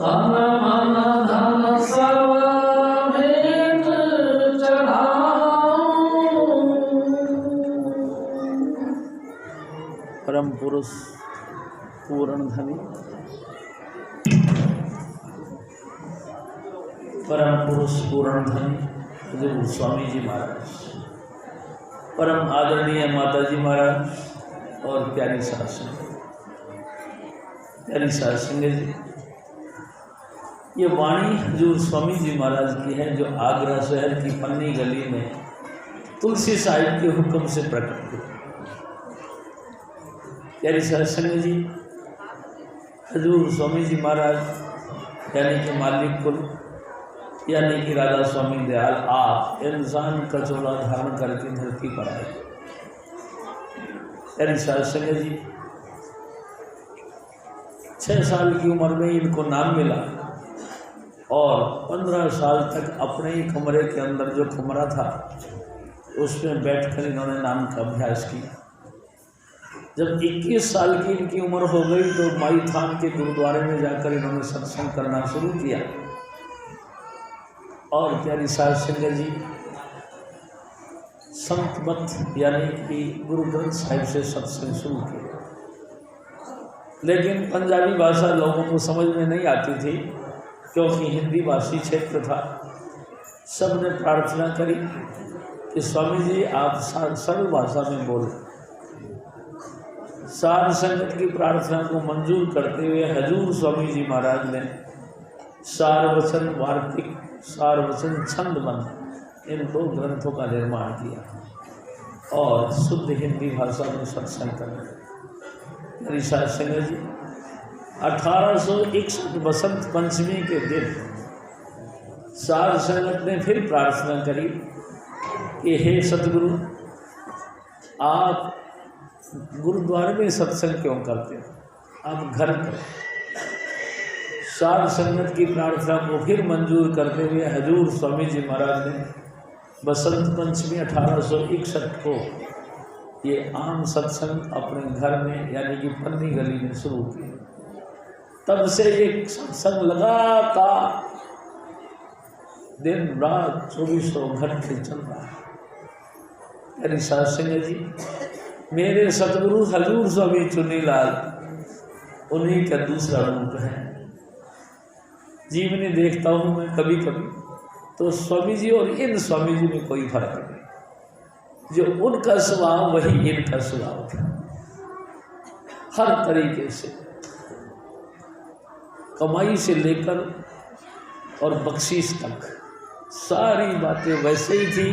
धन मन धन सब भेंट चढ़ाऊं। परम पुरुष पूर्ण धनी, परम पुरुष पूर्ण धनी हजूर स्वामी जी महाराज, परम आदरणीय माता जी महाराज और प्यारी सासंग, प्यारी सासंग जी, ये वाणी हजूर स्वामी जी महाराज की है जो आगरा शहर की पन्नी गली में तुलसी साहिब के हुक्म से प्रकट हुई। प्यारी सासंग जी, हजूर स्वामी जी महाराज यानी कि मालिक कुल यानी कि राधा स्वामी दयाल आप इंसान का चोला धारण करके धरती पर आए। प्यारी सासंग जी, 6 साल की उम्र में इनको नाम मिला और 15 साल तक अपने ही कमरे के अंदर जो कमरा था उसमें बैठकर इन्होंने नाम का अभ्यास किया। जब 21 साल की इनकी उम्र हो गई तो माई थान के गुरुद्वारे में जाकर इन्होंने सत्संग करना शुरू किया और प्यारी सासंग जी संत मत यानी कि गुरु ग्रंथ साहिब से सत्संग शुरू किया। लेकिन पंजाबी भाषा लोगों को समझ में नहीं आती थी क्योंकि हिंदी भाषी क्षेत्र था। सब ने प्रार्थना करी कि स्वामी जी आप सरल भाषा में बोलें। साध संगत की प्रार्थना को मंजूर करते हुए हजूर स्वामी जी महाराज ने सारवचन वार्तिक सारवचन छंदबंद इन 2 ग्रंथों का निर्माण किया और शुद्ध हिंदी भाषा में सत्संग करने। मेरी सासंग जी, 1861 बसंत पंचमी के दिन साध संगत ने फिर प्रार्थना करी कि हे सतगुरु, आप गुरुद्वारे में सत्संग क्यों करते हो, आप घर करें। साध संगत की प्रार्थना को फिर मंजूर करते हुए हजूर स्वामी जी महाराज ने बसंत पंचमी 1861 को ये आम सत्संग अपने घर में यानी कि पन्नी गली में शुरू किया। तब से ये सत्संग लगातार दिन रात 24 घंटे चल रहा है। मेरी सासंग जी, मेरे सतगुरु हजूर स्वामी चुन्नीलाल उन्हीं का दूसरा रूप है। जीवनी देखता हूँ मैं कभी कभी तो स्वामी जी और इन स्वामी जी में कोई फर्क नहीं। जो उनका स्वभाव वही इनका स्वभाव था। हर तरीके से कमाई से लेकर और बख्शीश तक सारी बातें वैसे ही थी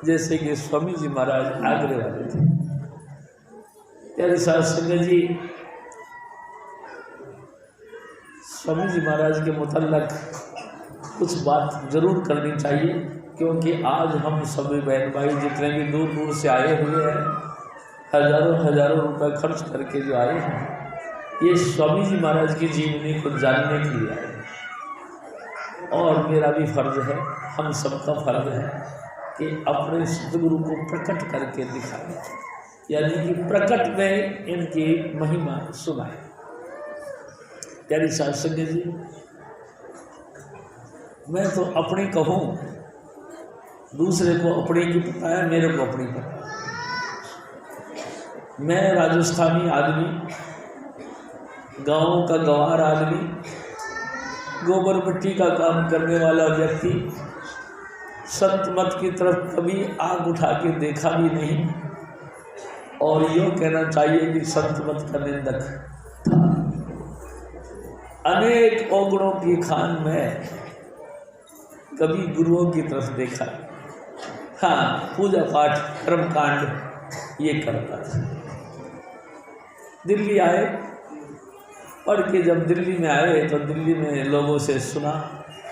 जैसे कि स्वामी जी महाराज आगरे वाले थे। प्यारे सासंग जी, स्वामी जी महाराज के मुतल्लक कुछ बात जरूर करनी चाहिए क्योंकि आज हम सभी बहन भाई जितने भी दूर दूर से आए हुए हैं, हजारों रुपए खर्च करके जो आए हैं, ये स्वामी जी महाराज की जीवनी को जानने के लिए आए हैं। और मेरा भी फर्ज है, हम सबका फर्ज है कि अपने सतगुरु को प्रकट करके दिखाएं, यानी कि प्रकट में इनकी महिमा सुनाएं। प्यारी सासंग जी, मैं तो अपनी कहूँ, दूसरे को अपनी की पता है, मेरे को अपनी पता है। मैं राजस्थानी आदमी, गाँव का गंवार आदमी, गोबर मिट्टी का काम करने वाला व्यक्ति, संत मत की तरफ कभी आग उठा के देखा भी नहीं और यूँ कहना चाहिए कि संत मत का निंदक था। अनेक औगुणों की खान में कभी गुरुओं की तरफ देखा, हाँ पूजा पाठ कर्म कांड ये करता था। दिल्ली आए, पढ़ के जब दिल्ली में आए तो दिल्ली में लोगों से सुना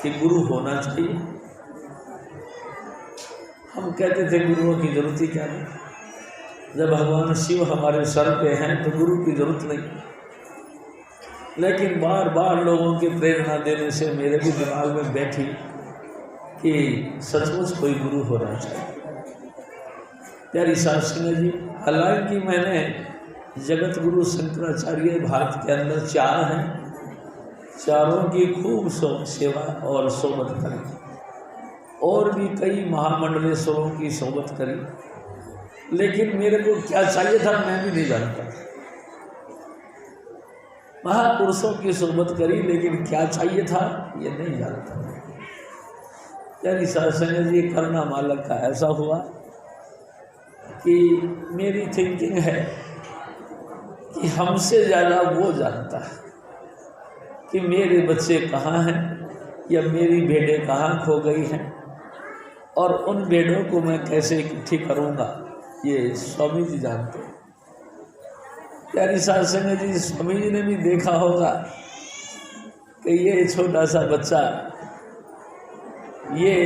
कि गुरु होना चाहिए। हम कहते थे गुरुओं की जरूरत ही क्या है, जब भगवान शिव हमारे सर पे हैं तो गुरु की जरूरत नहीं। लेकिन बार बार लोगों के प्रेरणा देने से मेरे भी दिमाग में बैठी कि सचमुच कोई गुरु होना चाहिए। प्यारी सासंग जी, हालांकि मैंने जगत गुरु शंकराचार्य भारत के अंदर 4 हैं, चारों की खूब सेवा और सोबत करी, और भी कई महामंडलेश्वरों की सोबत करी, लेकिन मेरे को क्या चाहिए था मैं भी नहीं जानता। महापुरुषों की सोबत करी, लेकिन क्या चाहिए था ये नहीं जानता। यानी सत्संग जी करना मालक का ऐसा हुआ कि मेरी थिंकिंग है कि हमसे ज़्यादा वो जानता है कि मेरे बच्चे कहाँ हैं या मेरी भेड़ें कहाँ खो गई हैं, और उन भेड़ों को मैं कैसे इकट्ठी करूँगा ये स्वामी जी जानते हैं। प्यारी सत्संग जी, स्वामी जी ने भी देखा होगा कि ये छोटा सा बच्चा ये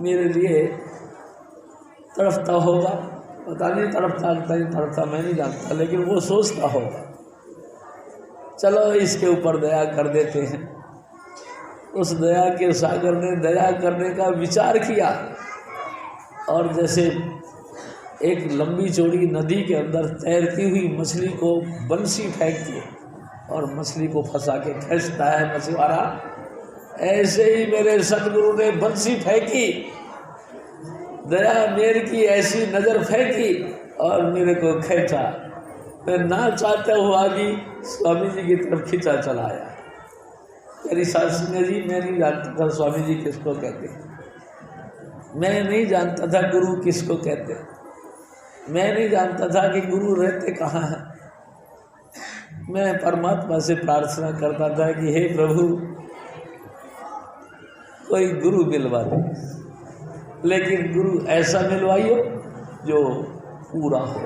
मेरे लिए तड़पता होगा, पता नहीं तड़पता नहीं तड़पता मैं नहीं जानता, लेकिन वो सोचता होगा चलो इसके ऊपर दया कर देते हैं। उस दया के सागर ने दया करने का विचार किया, और जैसे एक लंबी चौड़ी नदी के अंदर तैरती हुई मछली को बंसी फेंक के और मछली को फंसा के खींचता है मछुआरा, ऐसे ही मेरे सतगुरु ने बंसी फेंकी, दया मेरे की ऐसी नज़र फेंकी और मेरे को खींचा। मैं ना चाहता हुआ भी स्वामी जी की तरफ खींचा चला आया। मेरी सत्संग जी, मैं नहीं जानता था स्वामी जी किसको कहते, मैं नहीं जानता था गुरु किसको कहते, मैं नहीं जानता था कि गुरु रहते कहाँ हैं। मैं परमात्मा से प्रार्थना करता था कि हे प्रभु कोई गुरु मिलवा दे, लेकिन गुरु ऐसा मिलवाइयो जो पूरा हो,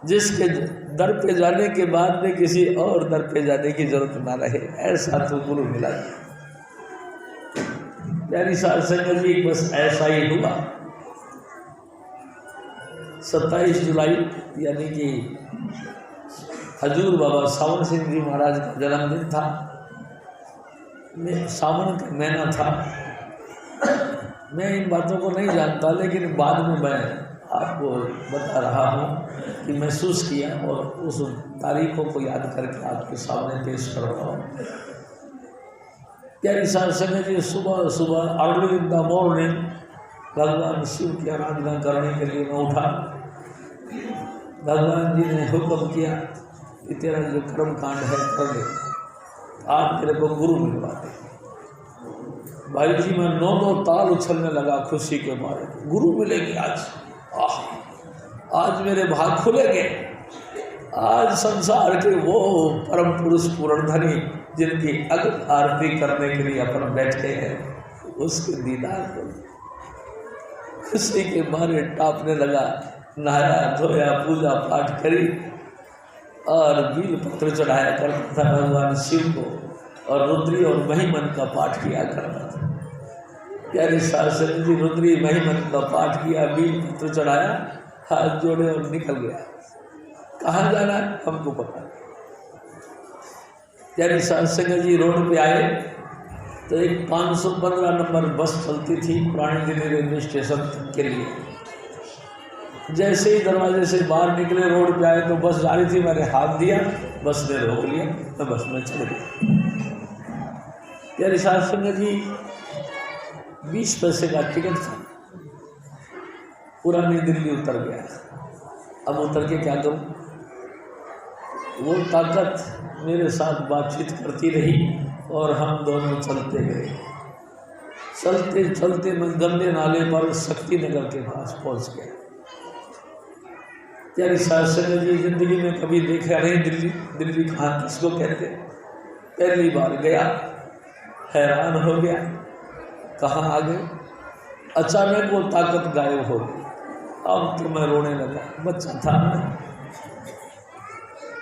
जिसके दर पे जाने के बाद में किसी और दर पे जाने की जरूरत ना रहे, ऐसा तो गुरु मिला। प्यारी सत्संग जी, बस ऐसा ही हुआ। 27 जुलाई यानी कि हजूर बाबा सावन सिंह जी महाराज का जन्मदिन था। सावन का महीना था। मैं इन बातों को नहीं जानता, लेकिन बाद में मैं आपको बता रहा हूँ कि महसूस किया और उस तारीखों को याद करके आपके सामने पेश कर रहा हूँ। प्यारी सत्संग जी, सुबह सुबह अर्ली इन द मॉर्निंग भगवान शिव की आराधना करने के लिए मैं उठा। भगवान जी ने हुक्म किया कि तेरा जो कर्म कांड है कर ले, आप मेरे को गुरु मिलवा दे। भाई जी, मैं 9 ताल उछलने लगा खुशी के मारे, गुरु मिलेंगे आज, आज मेरे भाग खुलेंगे। आज संसार के वो परम पुरुष पूर्णधनी जिनकी अगत आरती करने के लिए अपन बैठे हैं, उसके दीदार को खुशी के मारे टापने लगा। नहाया धोया, पूजा पाठ करी और बील पत्र चढ़ाया करता था भगवान शिव को, और रुद्री और महिमन का पाठ किया करता था। प्यारी सत्संग जी, रुद्री महिमन का पाठ किया, बील पत्र चढ़ाया, हाथ जोड़े और निकल गया। कहाँ जाना है हमको पता। प्यारी सत्संग जी, रोड पे आए तो एक 515 नंबर बस चलती थी पुरानी दिल्ली रेलवे स्टेशन के लिए। जैसे ही दरवाजे से बाहर निकले, रोड पे आए तो बस जा रही थी, मैंने हाथ दिया, बस ने रोक लिया, तो बस में चल गया। प्यारी सत्संग जी, 20 पैसे का टिकट था, पुरानी दिल्ली उतर गया। अब उतर के क्या करूं? वो ताकत मेरे साथ बातचीत करती रही और हम दोनों चलते गए। चलते चलते मैं गंदे नाले पर शक्ति नगर के पास पहुंच गया। प्यारी सत्संग जी, जिंदगी में कभी देखा नहीं दिल्ली, दिल्ली कहाँ किसको कहते, पहली बार गया, हैरान हो गया, कहाँ आ गए। अचानक वो ताकत गायब हो गई। अब तो मैं रोने लगा, बच्चा था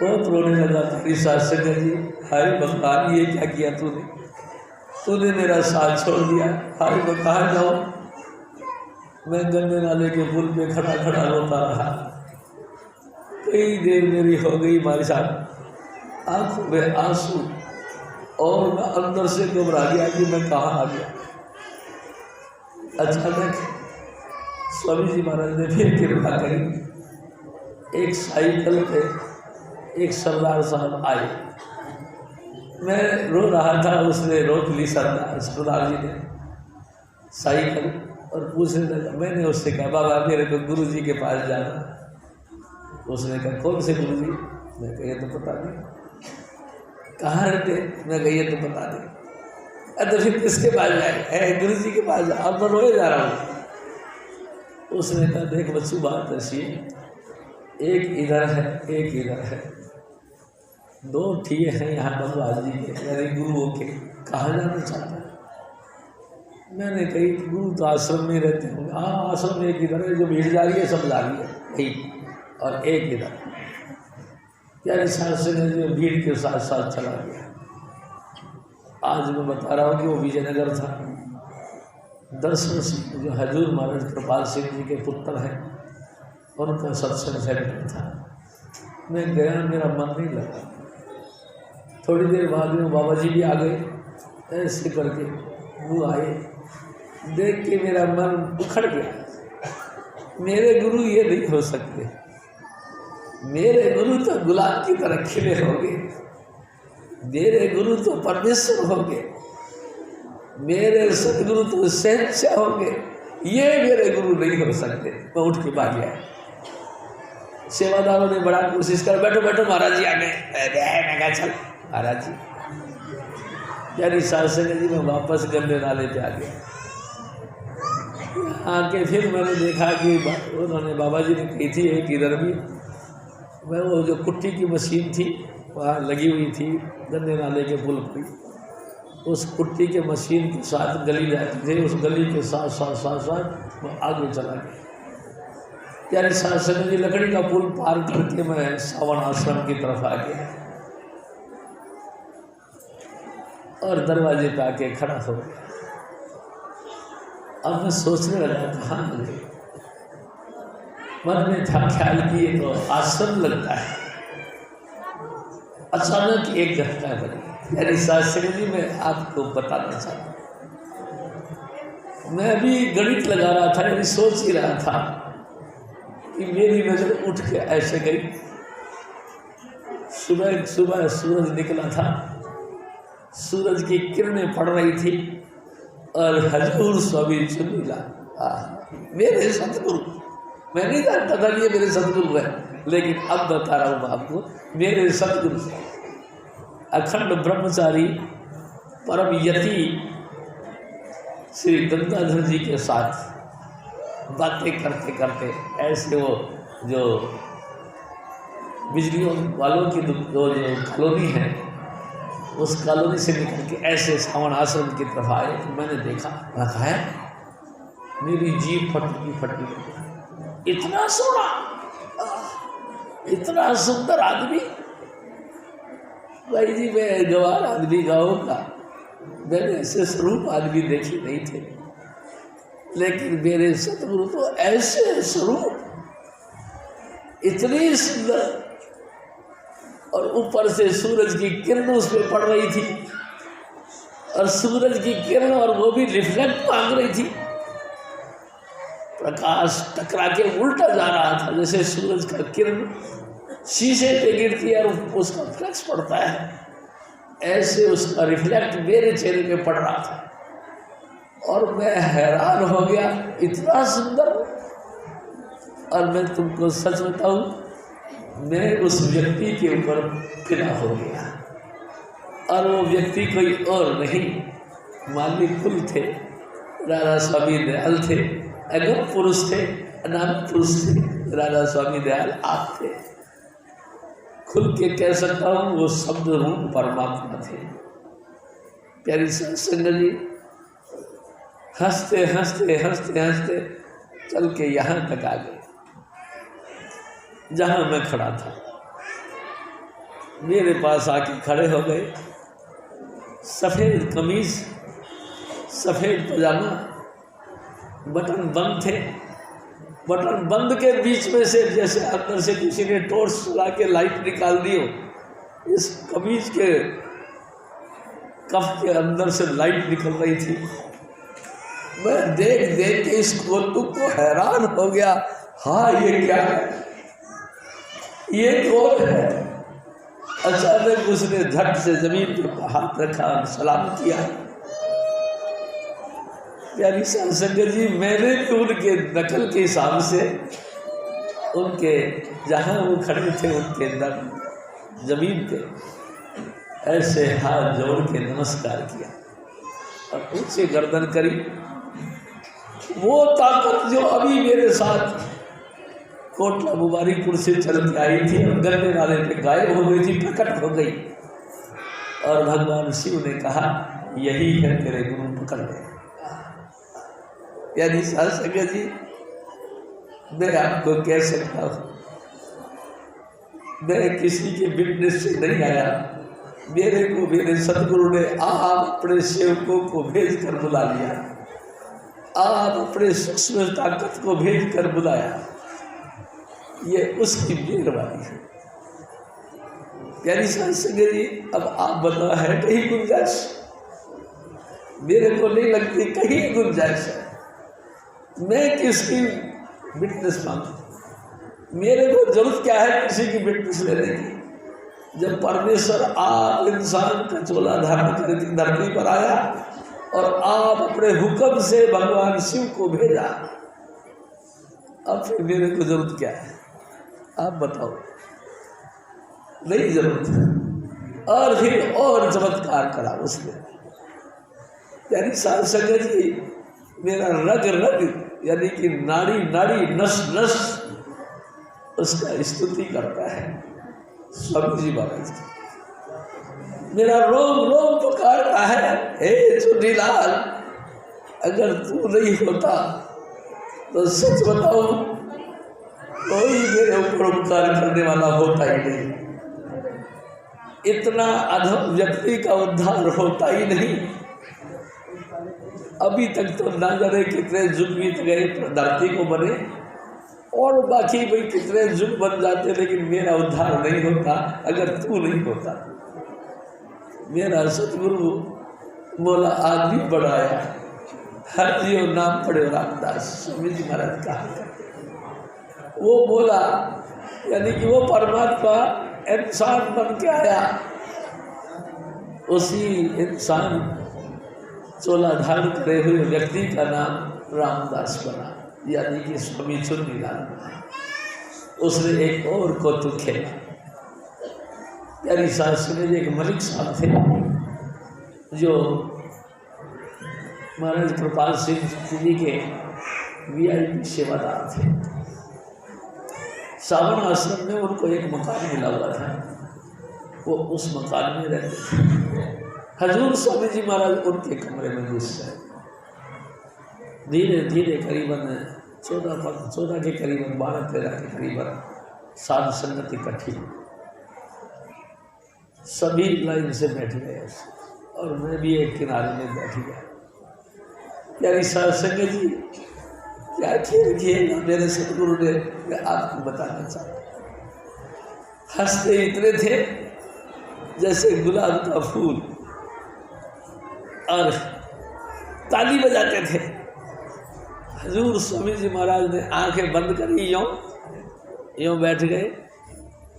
बहुत रोने लगा। तेरी सत्संग जी, हाय भगवान, ये क्या किया तूने, तूने मेरा साथ छोड़ दिया, हाय मैं कहाँ जाऊँ। मैं गंदे नाले के पुल पे खड़ा खड़ा रोता रहा। कई देर मेरी हो गई मारे साथ, आंखों में आंसू, और मैं अंदर से घबरा गया कि मैं कहाँ आ गया। अचानक स्वामी जी महाराज ने फिर कृपा करी। एक साइकिल पे एक सरदार साहब आए मैं रो रहा था, उसने रोक ली सरदार जी ने साइकिल और पूछने लगा। मैंने उससे कहा बाबा मेरे को गुरु जी के पास जाना। उसने कहा कौन से गुरु जी? मैं कहा ये तो पता नहीं। कहाँ रहते? मैं कहा ये तो पता नहीं। तो फिर किसके पास जाए? गुरु जी के पास जा। अब मैं रोए जा रहा हूँ। उसने कहा देख बच्चू बात ऐसी है, एक इधर है एक इधर है, दो ठिए हैं यहाँ भगवान जी के यानी गुरुओं के, कहाँ जाना चाहता है? मैंने कही गुरु तो आश्रम में रहते होंगे। हाँ आश्रम में एक इधर है, जो भीड़ जा रही है सब जा रही है वही, और एक इधर। यानी शास्त्री ने जो भीड़ के साथ साथ चला गया। आज मैं बता रहा हूँ कि वो विजयनगर था। दर्शन सिंह जो हजूर महाराज कृपाल सिंह जी के पुत्र हैं, उनका सत्संग सेंटर था। मैं गया, मेरा मन नहीं लगा। थोड़ी देर बाद में बाबा जी भी आ गए, ऐसे करके वो आए, देख के मेरा मन उखड़ गया। मेरे गुरु ये नहीं हो सकते, मेरे गुरु तो गुलाब की तरह खिले होंगे, मेरे गुरु तो परमेश्वर होंगे, मेरे सतगुरु तो शहंशाह होंगे, ये मेरे गुरु नहीं हो सकते। मैं उठ के भाग गया। सेवादारों ने बड़ा कोशिश कर, बैठो बैठो महाराज जी आ गए। मैं कहा चल महाराज जी। यानी शास्त्री जी मैं वापस गंदे नाले पे आ गया। आके फिर मैंने देखा कि उन्होंने बाबा जी ने कही थी एक इधर भी, मैं वो जो कुट्टी की मशीन थी वहाँ लगी हुई थी गंदे नाले के पुल पर, उस कुट्टी के मशीन के साथ गली जाती थी, उस गली के साथ साथ साथ साथ मैं आगे चला गया। यानी शास्त्री जी लकड़ी का पुल पार करके मैं सावन आश्रम की तरफ आ गया और दरवाजे पे आके खड़ा हो गया। अब मैं सोचने लगा कहाँ गए। मन में था ख्याल कि ये तो आश्रम लगता है। अचानक एक घटना बनी। यानी शास्त्री जी मैं आपको बताना चाहता हूँ, मैं अभी गणित लगा रहा था, यानी सोच ही रहा था कि मेरी नज़र उठ के ऐसे गई। सुबह सुबह सूरज निकला था, सूरज की किरणें पड़ रही थी और हजूर स्वामी चुनीला मेरे सतगुरु, मैं नहीं जानता था कि ये मेरे सतगुरु है, लेकिन अब बता रहा हूँ आपको, मेरे सतगुरु अखंड ब्रह्मचारी परम यति श्री गंगाधर जी के साथ बातें करते करते ऐसे वो जो बिजलियों वालों की जो कॉलोनी है, उस कॉलोनी से निकल के ऐसे सावन आश्रम की तरफ आए तो मैंने देखा, रखा है मेरी जीभ फटी फटी। इतना सोना, इतना सुंदर आदमी, भाई जी मैं गवार आदमी गाँव का, मैंने ऐसे स्वरूप आदमी देखे नहीं थे, लेकिन मेरे सतगुरु तो ऐसे स्वरूप, इतनी सुंदर, और ऊपर से सूरज की किरण उस पर पड़ रही थी और सूरज की किरण और वो भी रिफ्लेक्ट मांग रही थी। प्रकाश टकरा के उल्टा जा रहा था, जैसे सूरज का किरण शीशे पे गिरती है और उसका फ्लैक्स पड़ता है, ऐसे उसका रिफ्लेक्ट मेरे चेहरे पे पड़ रहा था और मैं हैरान हो गया, इतना सुंदर। और मैं तुमको सच बताऊं, मैं उस व्यक्ति के ऊपर फिदा हो गया। और वो व्यक्ति कोई और नहीं, मालिक कुल थे, राधा स्वामी दयाल थे, अगम पुरुष थे, अनाम पुरुष थे, राधा स्वामी दयाल आप थे। खुल के कह सकता हूँ वो शब्द रूप परमात्मा थे। प्यारी संगत जी, हंसते हंसते हंसते हंसते चल के यहाँ तक आ गए जहाँ मैं खड़ा था। मेरे पास आके खड़े हो गए, सफ़ेद कमीज, सफ़ेद पजामा, बटन बंद थे। बटन बंद के बीच में से जैसे अंदर से किसी ने टॉर्च चला के लाइट निकाल दी हो, इस कमीज के कफ के अंदर से लाइट निकल रही थी। मैं देख देख के इस कौतुक को हैरान हो गया। हाँ ये क्या है, ये कौन है? अचानक उसने झट से जमीन पर हाथ रखा और सलाम किया। प्यारी साध संगत जी, मैंने भी उनके नकल के हिसाब से उनके जहाँ वो खड़े थे उनके जमीन पे ऐसे हाथ जोड़ के नमस्कार किया और उनसे गर्दन करी। वो ताकत जो अभी मेरे साथ कोटला मुबारकपुर से चल के आई थी और गन्ने वाले पे गायब हो गई थी, प्रकट हो गई और भगवान शिव ने कहा यही है तेरे गुरु, पकड़ ले। यानी साध संगत जी, मैं आपको कह सकता हूँ, मैं किसी के विटनेस से नहीं आया, मेरे को मेरे सदगुरु ने आप अपने सेवकों को भेज कर बुला लिया, आप अपने सूक्ष्म ताकत को भेज कर बुलाया, ये उसकी मेहरबानी है। प्यारी साध संगत जी, अब आप बताओ है कहीं गुंजाइश? मेरे को नहीं लगती कहीं गुंजाइश है। मैं किसकी विटनेस मांगू? मेरे को जरूरत क्या है किसी की विटनेस लेने की? जब परमेश्वर आप इंसान का चोला धारण करके धरती पर आया और आप अपने हुक्म से भगवान शिव को भेजा, अब फिर मेरे को जरूरत क्या है? आप बताओ। नहीं जरूरत। और फिर और चमत्कार करा उसने। यानी साध संगत जी, मेरा रग रग यानी कि नाड़ी नाड़ी नस नस उसका स्तुति करता है स्वामी जी महाराज की। मेरा रोम रोम पुकारता है, हे चुनीलाल, अगर तू नहीं होता तो सच बताओ कोई मेरे ऊपर उपकार करने वाला होता ही नहीं, इतना अधम व्यक्ति का उद्धार होता ही नहीं। अभी तक तो ना जाने कितने युग बीत गए धरती को बने और बाकी भाई कितने युग बन जाते, लेकिन मेरा उद्धार नहीं होता अगर तू नहीं होता। मेरा सतगुरु बोला आदमी बढ़ाया, हर जीव नाम पढ़े रामदास स्वामी जी महाराज कहा। वो बोला यानी कि वो परमात्मा इंसान बन के आया, उसी इंसान चोला धारण करे हुए व्यक्ति का नाम रामदास बना, यानी कि स्वामी चुन्नीलाल। उसने एक और कौतुक खेला। यानी शास्त्र में एक मलिक साहब थे जो महाराज कृपाल सिंह जी के VIP सेवादार थे। सावन आश्रम में उनको एक मकान मिला हुआ था, वो उस मकान में रहते थे। हजूर स्वामी जी महाराज उनके कमरे में घुस गए। धीरे धीरे करीबन 14 के करीबन 12-13 के करीबन साध संगत इकट्ठी, सभी लाइन से बैठ गए और मैं भी एक किनारे में बैठ गया। यानी साध संगत जी, क्या खेल खेला मेरे सतगुरु ने, मैं आपको बताना चाहता। हंसते इतने थे जैसे गुलाब का फूल और ताली बजाते थे। हजूर स्वामी जी महाराज ने आंखें बंद करी, यूँ बैठ गए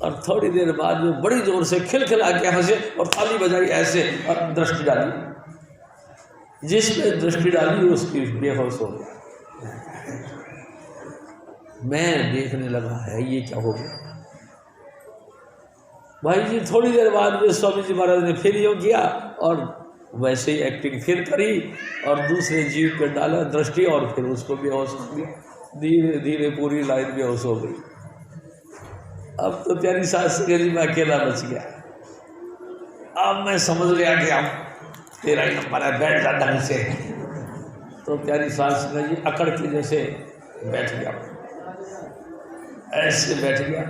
और थोड़ी देर बाद में बड़ी जोर से खिलखिला के हंसे और ताली बजाई ऐसे और दृष्टि डाली। जिसने दृष्टि डाली उसकी बेहोश हो गया। मैं देखने लगा है ये क्या हो गया। भाई जी थोड़ी देर बाद में स्वामी जी महाराज ने फिर यूँ किया और वैसे ही एक्टिंग फिर करी और दूसरे जीव पे डाला दृष्टि और फिर उसको बेहोश हो गया। धीरे धीरे पूरी लाइन बेहोश हो गई। अब तो प्यारी सास जी मैं अकेला बच गया। अब मैं समझ गया कि अब तेरा ही नंबर है, बैठ जा ढंग से। तो प्यारी सास जी अकड़ के जैसे बैठ गया, ऐसे बैठ गया।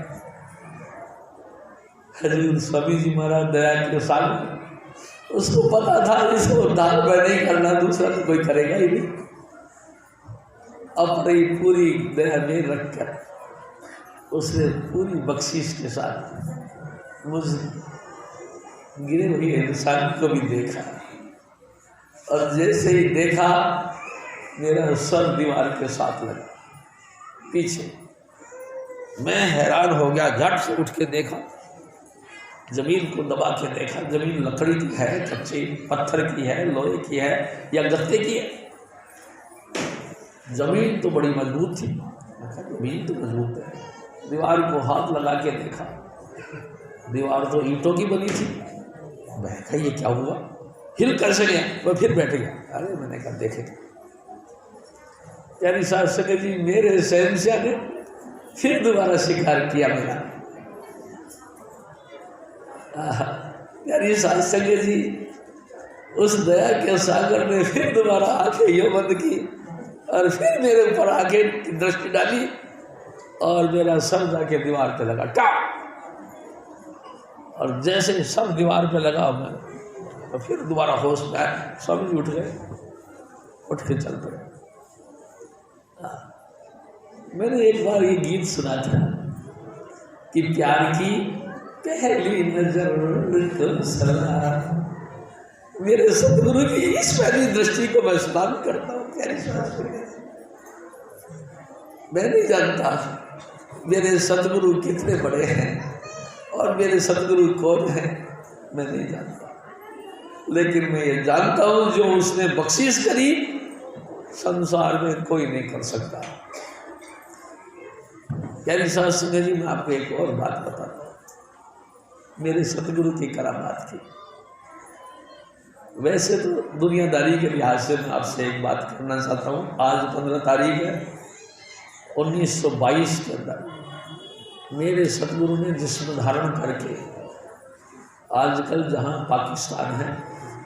हजूर स्वामी जी महाराज दया के सामने, उसको पता था इसको उद्धार मैं नहीं करना, दूसरा तो कोई करेगा ही नहीं। अपनी पूरी दया में रखकर उसने पूरी बख्शिश के साथ मुझ गिरे हुए इंसान को भी देखा और जैसे ही देखा मेरा सर दीवार के साथ लगा पीछे। मैं हैरान हो गया, झट से उठ के देखा जमीन को दबा के देखा, जमीन लकड़ी की है, कच्चे पत्थर की है, लोहे की है या गत्ते की है? जमीन तो बड़ी मजबूत थी। जमीन तो मजबूत है। दीवार को हाथ लगा के देखा, दीवार तो ईंटों की बनी थी। मैं कहा ये क्या हुआ, हिल कैसे गया? वह फिर बैठ गया। अरे मैंने कहा देखे यानी साहब सके जी, मेरे शहंशाह ने फिर दोबारा शिकार किया मेरा। यानी साहब सके जी, उस दया के सागर ने फिर दोबारा आंखें यो बंद की और फिर मेरे ऊपर आके दृष्टि डाली और मेरा सर जाके दीवार पे लगा टा। और जैसे सर दीवार पे लगा मैं तो फिर दोबारा होश में आया। स्वामी जी उठ गए, उठ के चल पड़े। मैंने एक बार ये गीत सुना था कि प्यार की पहली नजर तो सलाम। मेरे सतगुरु की इस पहली दृष्टि को मैं सलाम करता हूँ। मैं नहीं जानता मेरे सतगुरु कितने बड़े हैं और मेरे सतगुरु कौन है, मैं नहीं जानता, लेकिन मैं ये जानता हूँ जो उसने बख्शिश करी संसार में कोई नहीं कर सकता। यानी साहब सिंह जी, मैं आपको एक और बात बताता हूँ मेरे सतगुरु की करामात की। वैसे तो दुनियादारी के लिहाज से मैं आपसे एक बात करना चाहता हूँ। आज 15 तारीख है, 1922 के अंदर मेरे सतगुरु ने जिस्म धारण करके आजकल जहाँ पाकिस्तान है,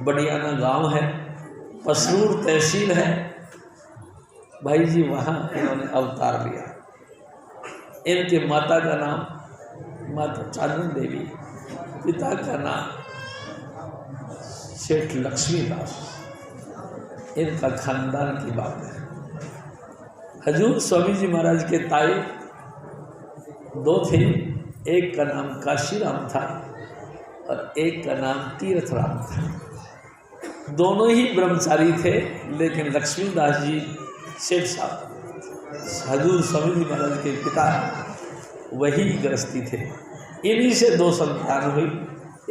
बडियाना गांव है, पसरूर तहसील है, भाई जी वहाँ इन्होंने अवतार लिया। इनके माता का नाम माता चांदन देवी, पिता का नाम सेठ लक्ष्मीदास। इनका खानदान की बात है। हजूर स्वामी जी महाराज के ताए दो थे, एक का नाम काशीराम था और एक का नाम तीर्थराम था। दोनों ही ब्रह्मचारी थे, लेकिन लक्ष्मीदास जी सेठ साहब हजूर स्वामी जी महाराज के पिता वही गृहस्थी थे। इन्हीं से दो संतान हुई।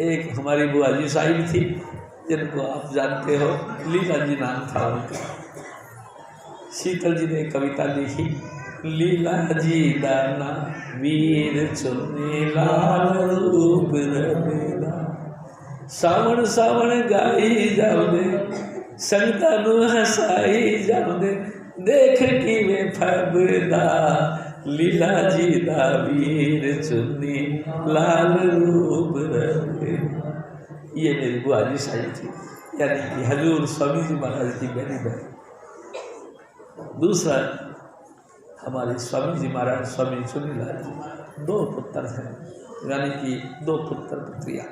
एक हमारी बुआ जी साहिब थी जिनको आप जानते हो, लीला जी नाम था उनका। शीतल जी ने कविता लिखी, लीला जी दाना वीर चुने लाल रूप रवेला, सावण सावण गाई जावदे संगता नु हसाई जावदे, देख कि वे फबदा लीला जी दा वीर चुनी लाल रूप रवेला। ये मेरी बुआ जी साहिब थी, यानी कि हजूर स्वामी जी महाराज की बहनी बहन। दूसरा हमारे स्वामी जी महाराज स्वामी चुनीलाल जी, दो पुत्र हैं, यानी कि दो पुत्र पुत्रियाँ।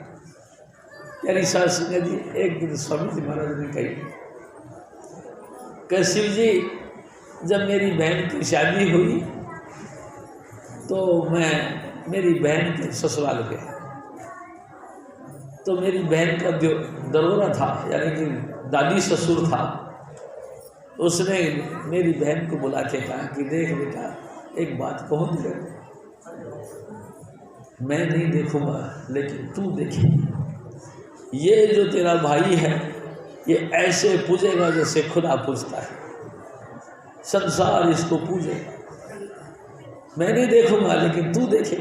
यानी साहब सिंह जी, एक दिन स्वामी जी महाराज ने कही कि शिव जी, जब मेरी बहन की शादी हुई तो मैं मेरी बहन के ससुराल गया, तो मेरी बहन का जो दरोरा था, यानी कि दादी ससुर था, उसने मेरी बहन को बुला के कहा कि देख बेटा, एक बात कहूँ तुझे, मैं नहीं देखूंगा लेकिन तू देखे। ये जो तेरा भाई है ये ऐसे पूजेगा जैसे खुदा पूजता है, संसार इसको पूजेगा। मैं नहीं देखूंगा लेकिन तू देखे।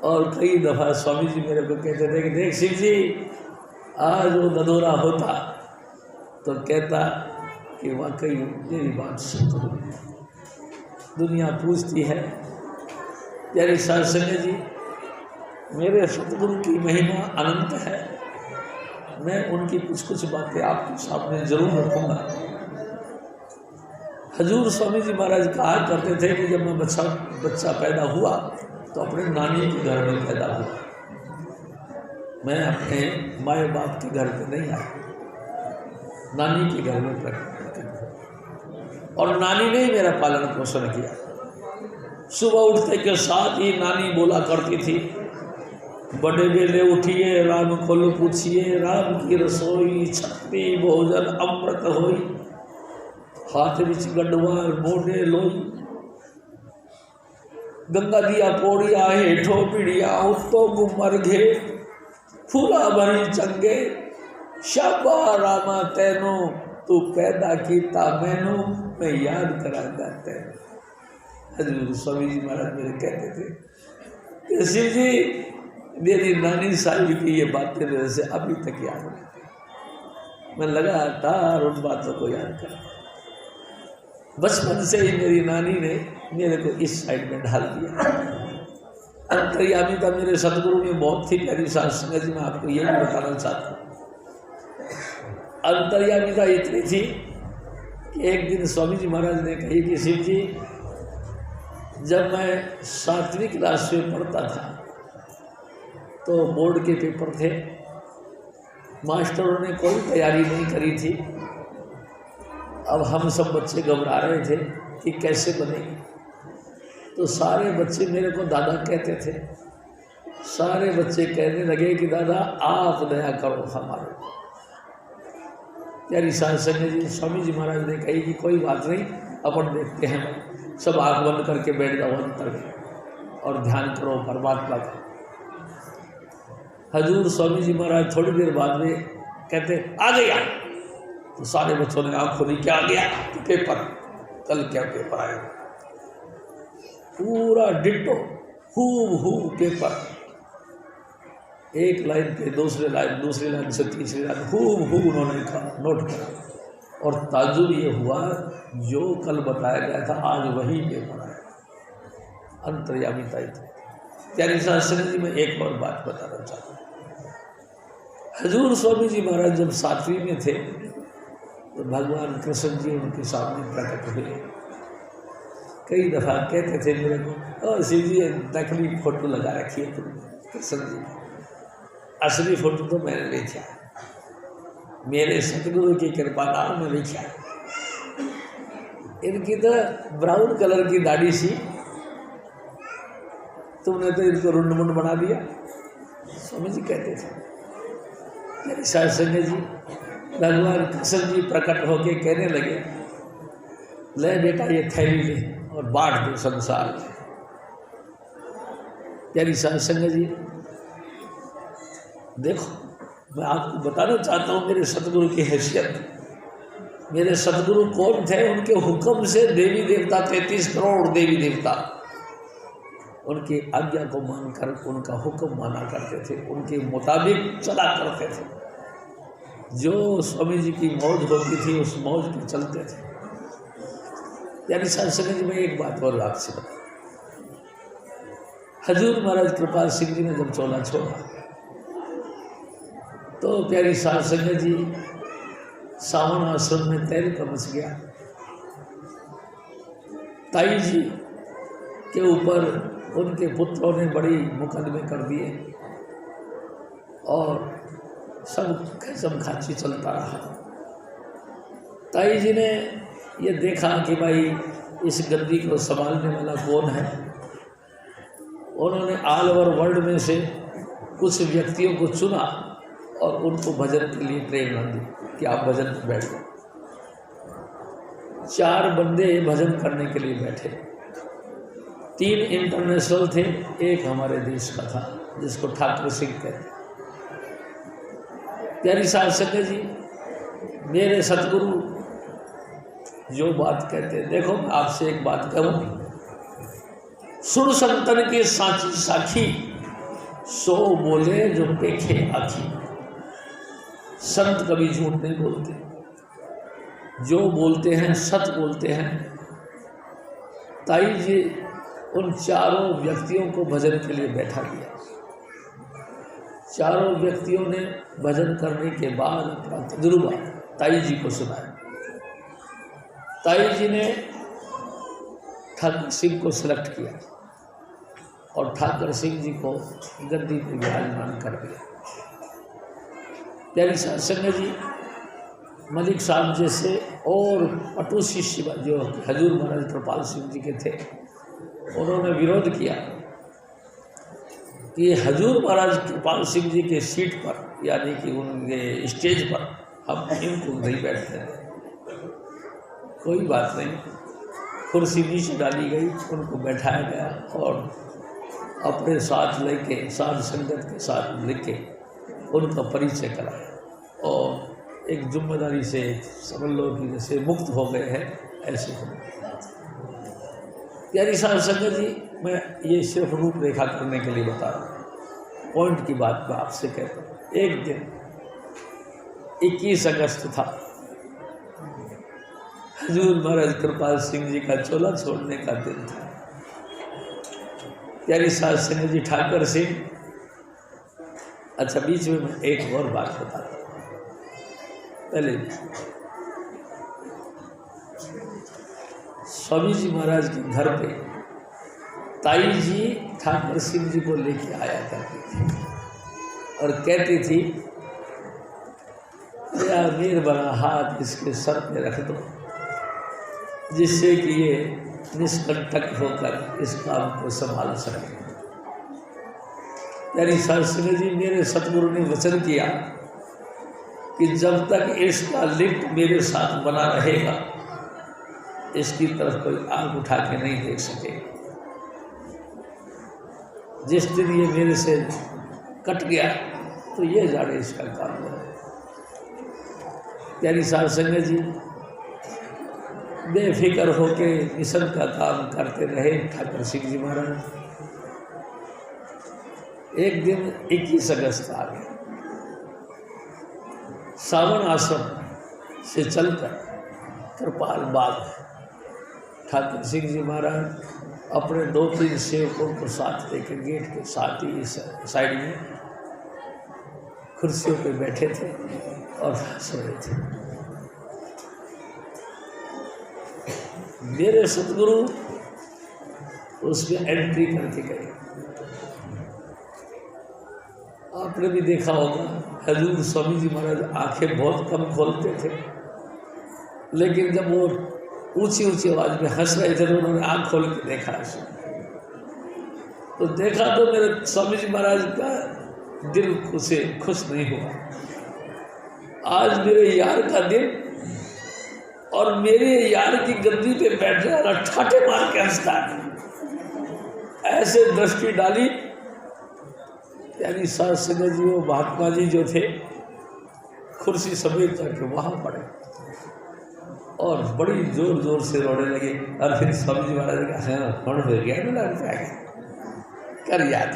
और कई दफ़ा स्वामी जी मेरे को कहते थे कि देख शिव जी, आज वो ददोरा होता तो कहता कि वाकई मेरी बात सत्य हुई, दुनिया पूछती है। यानी साध संगत जी, मेरे सतगुरु की महिमा अनंत है। मैं उनकी कुछ कुछ बातें आपके सामने जरूर रखूँगा। हजूर स्वामी जी महाराज कहा करते थे कि जब मैं बच्चा पैदा हुआ तो अपने नानी के घर में पैदा हुआ, मैं अपने माए बाप के घर पे नहीं आया, नानी के घर में पैदा हुआ। और नानी ने ही मेरा पालन पोषण किया। सुबह उठते के साथ ही नानी बोला करती थी, बड़े बेले उठिए राम को पूछिए, राम की रसोई छत्ती भोजन अमृत होई, हाथ बिच गंडवा मोढ़े लोई। गंगा दिया पोड़िया हेठो पीड़िया उत्तो गुमर घे फूला भरी चंगे शाबा रामा तैनो तू पैदा कीता मैनू मैं याद करांगा तैनू। हजूर स्वामी जी महाराज मेरे कहते थे कि शिव जी मेरी नानी साहिब की ये बातें मेरे से अभी तक याद रहती। मैं लगातार उन बातों को याद कर, बचपन से ही मेरी नानी ने मेरे को इस साइड में ढाल दिया। अंतर्यामिता मेरे सदगुरु में बहुत थी प्यारी साध संगत जी, मैं आपको ये भी बताना चाहता हूँ। अंतर्यामिता इतनी थी कि एक दिन स्वामी जी महाराज ने कही कि शिव जी, जब मैं 7वीं क्लास में पढ़ता था तो बोर्ड के पेपर थे, मास्टरों ने कोई तैयारी नहीं करी थी। अब हम सब बच्चे घबरा रहे थे कि कैसे बनेगी, तो सारे बच्चे मेरे को दादा कहते थे। सारे बच्चे कहने लगे कि दादा आप दया करो हमारे। प्यारी साध संगत जी, स्वामी जी महाराज ने कही कि कोई बात नहीं, अपन देखते हैं। सब आँख बंद करके बैठ जाओ अंतर में और ध्यान करो परमात्मा का। हजूर स्वामी जी महाराज थोड़ी देर बाद में कहते आ गया, तो सारे बच्चों ने आँख खोली, क्या आ गया? तो पेपर, कल क्या पेपर आया? पूरा डिट्टो हूबहू पेपर, एक लाइन पे दूसरी लाइन से तीसरी लाइन हूबहू उन्होंने नोट करा। और ताजुब ये हुआ, जो कल बताया गया था आज वही पेपर आया। अंतर्यामिता ही थी। प्यारी साध संगत जी, मैं एक और बात बताना चाहता हूँ। हजूर स्वामी जी महाराज जब 7वीं में थे तो भगवान कृष्ण जी उनके सामने प्रकट हुए। कई दफ़ा कहते थे मेरे को, और शिव जी नकली फोटो लगा रखी है तुमने कृष्ण जी, असली फोटो तो मैंने देखा, मेरे सतगुरु की कृपा नाम में देखा। इनकी तो ब्राउन कलर की दाढ़ी सी, तुमने तो इनको रुंड मुंड बना दिया, स्वामी जी कहते थे। मेरे साथ संगत जी, भगवान कृष्ण जी प्रकट होके कहने लगे, ले बेटा ये थैली ले और बांट दो संसार में। प्यारी साध संगत जी, देखो मैं आपको बताना चाहता हूँ मेरे सतगुरु की हैसियत। मेरे सतगुरु कौन थे? उनके हुक्म से देवी देवता 33 करोड़ देवी देवता उनकी आज्ञा को मानकर उनका हुक्म माना करते थे, उनके मुताबिक चला करते थे। जो स्वामी जी की मौज होती थी उस मौज पे चलते थे। यानी साध संगत जी, मैं एक बात और आपसे बता, हजूर महाराज कृपाल सिंह जी ने जब चोला छोड़ा तो प्यारी साध संगत जी, सावन आश्रम में तैर मच गया। ताई जी के ऊपर उनके पुत्रों ने बड़ी मुकदमे कर दिए और सब खसम खाची चलता रहा। ताई जी ने ये देखा कि भाई इस गद्दी को संभालने वाला कौन है। उन्होंने ऑल ओवर वर्ल्ड में से कुछ व्यक्तियों को चुना और उनको भजन के लिए प्रेरणा दी कि आप भजन में बैठ जाओ। 4 बंदे भजन करने के लिए बैठे, 3 इंटरनेशनल थे, एक हमारे देश का था जिसको ठाकुर सिंह कहते। प्यारी साध संगत जी, मेरे सतगुरु जो बात कहते, देखो मैं आपसे एक बात कहूँ, सुन संतन की साची साखी, सो बोले जो पेखे आखी। संत कभी झूठ नहीं बोलते, जो बोलते हैं सच बोलते हैं। ताई जी उन 4 व्यक्तियों को भजन के लिए बैठा दिया। 4 व्यक्तियों ने भजन करने के बाद अपना तजुर्बा ताई जी को सुनाया। ताई जी ने ठाकुर सिंह को सिलेक्ट किया और ठाकुर सिंह जी को गद्दी पर विराजमान कर दिया। प्यारी साध संगत जी, मलिक साहब जैसे और पटु शिष्य जो हजूर महाराज कृपाल सिंह जी के थे, उन्होंने विरोध किया कि हजूर महाराज कृपाल सिंह जी के सीट पर, यानी कि उनके स्टेज पर हम इनको नहीं बैठते हैं। कोई बात नहीं, कुर्सी नीचे डाली गई, उनको बैठाया गया और अपने साथ लेके साध संगत के साथ लेके उनका परिचय कराया और एक जिम्मेदारी से समझ लो कि जैसे मुक्त हो गए हैं ऐसे हो। प्यारी साध संगत जी, मैं ये सिर्फ रूपरेखा करने के लिए बता रहा हूँ, पॉइंट की बात मैं आपसे कहता हूँ। एक दिन 21 अगस्त था, हजूर महाराज कृपाल सिंह जी का चोला छोड़ने का दिन था। प्यारी साध संगत जी, ठाकर सिंह, अच्छा बीच में मैं एक और बात बताता हूँ। पहले स्वामी जी महाराज के घर पे ताई जी ठाकर सिंह जी को लेके आया करती थी और कहती थी, या मेर बड़ा हाथ इसके सर पे रख दो जिससे कि ये निष्कंटक होकर इस काम को संभाल सके। यानी साध संगत जी, मेरे सतगुरु ने वचन किया कि जब तक इसका लिंक मेरे साथ बना रहेगा इसकी तरफ कोई आंख उठा के नहीं देख सकेगा। जिस दिन ये मेरे से कट गया तो ये जाने इसका काम है। यानी साध संगत जी, बेफिक्र होके मिशन का काम करते रहे ठाकर सिंह जी महाराज। एक दिन 21 अगस्त आ गया, सावन आश्रम से चलकर कृपाल बाग ठाकर सिंह जी महाराज अपने 2-3 सेवकों को साथ लेकर गेट के साथ ही इस साइड में कुर्सियों पे बैठे थे और हंस रहे थे। मेरे सतगुरु उसमें एंट्री करके गए। आपने भी देखा होगा, हजूर स्वामी जी महाराज आंखें बहुत कम खोलते थे, लेकिन जब वो ऊंची ऊंची आवाज में हंस रहे थे तो उन्होंने आंख खोल के देखा। तो देखा तो मेरे स्वामी जी महाराज का दिल से खुश नहीं हुआ। आज मेरे यार का दिन और मेरे यार की गद्दी पे बैठने वाला ठाटे मार के हंसता है, ऐसे दृष्टि डाली। यानी साध संगत जी, वो महात्मा जी जो थे कुर्सी समेत जाके वहां पड़े और बड़ी जोर जोर से रोने लगे। और फिर स्वामी जी महाराज का हाँ कौन हो गया ना लग जाएगा कर याद,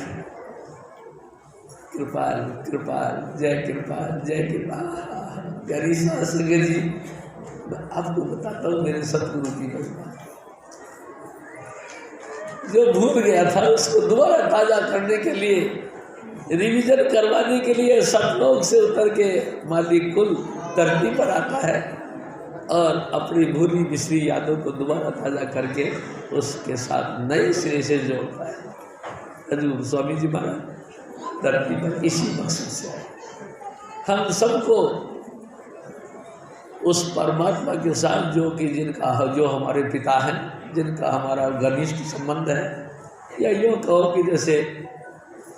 कृपाल कृपाल जय कृपाल जय कृपाल। प्यारी साध संगत जी, मैं आपको बताता हूँ मेरे सतगुरु की महिमा। जो भूल गया था उसको दोबारा ताजा करने के लिए, रिवीजन करवाने के लिए सतलोक से उतर के मालिक कुल धरती पर आता है और अपनी भूली बिसरी यादों को दोबारा ताजा करके उसके साथ नए सिरे से जोड़ता है। हजूर स्वामी जी महाराज धरती पर इसी मकसद से आए, हम सबको उस परमात्मा के साथ जो कि जो हमारे पिता हैं, जिनका हमारा घनिष्ठ संबंध है, या यूँ कहो कि जैसे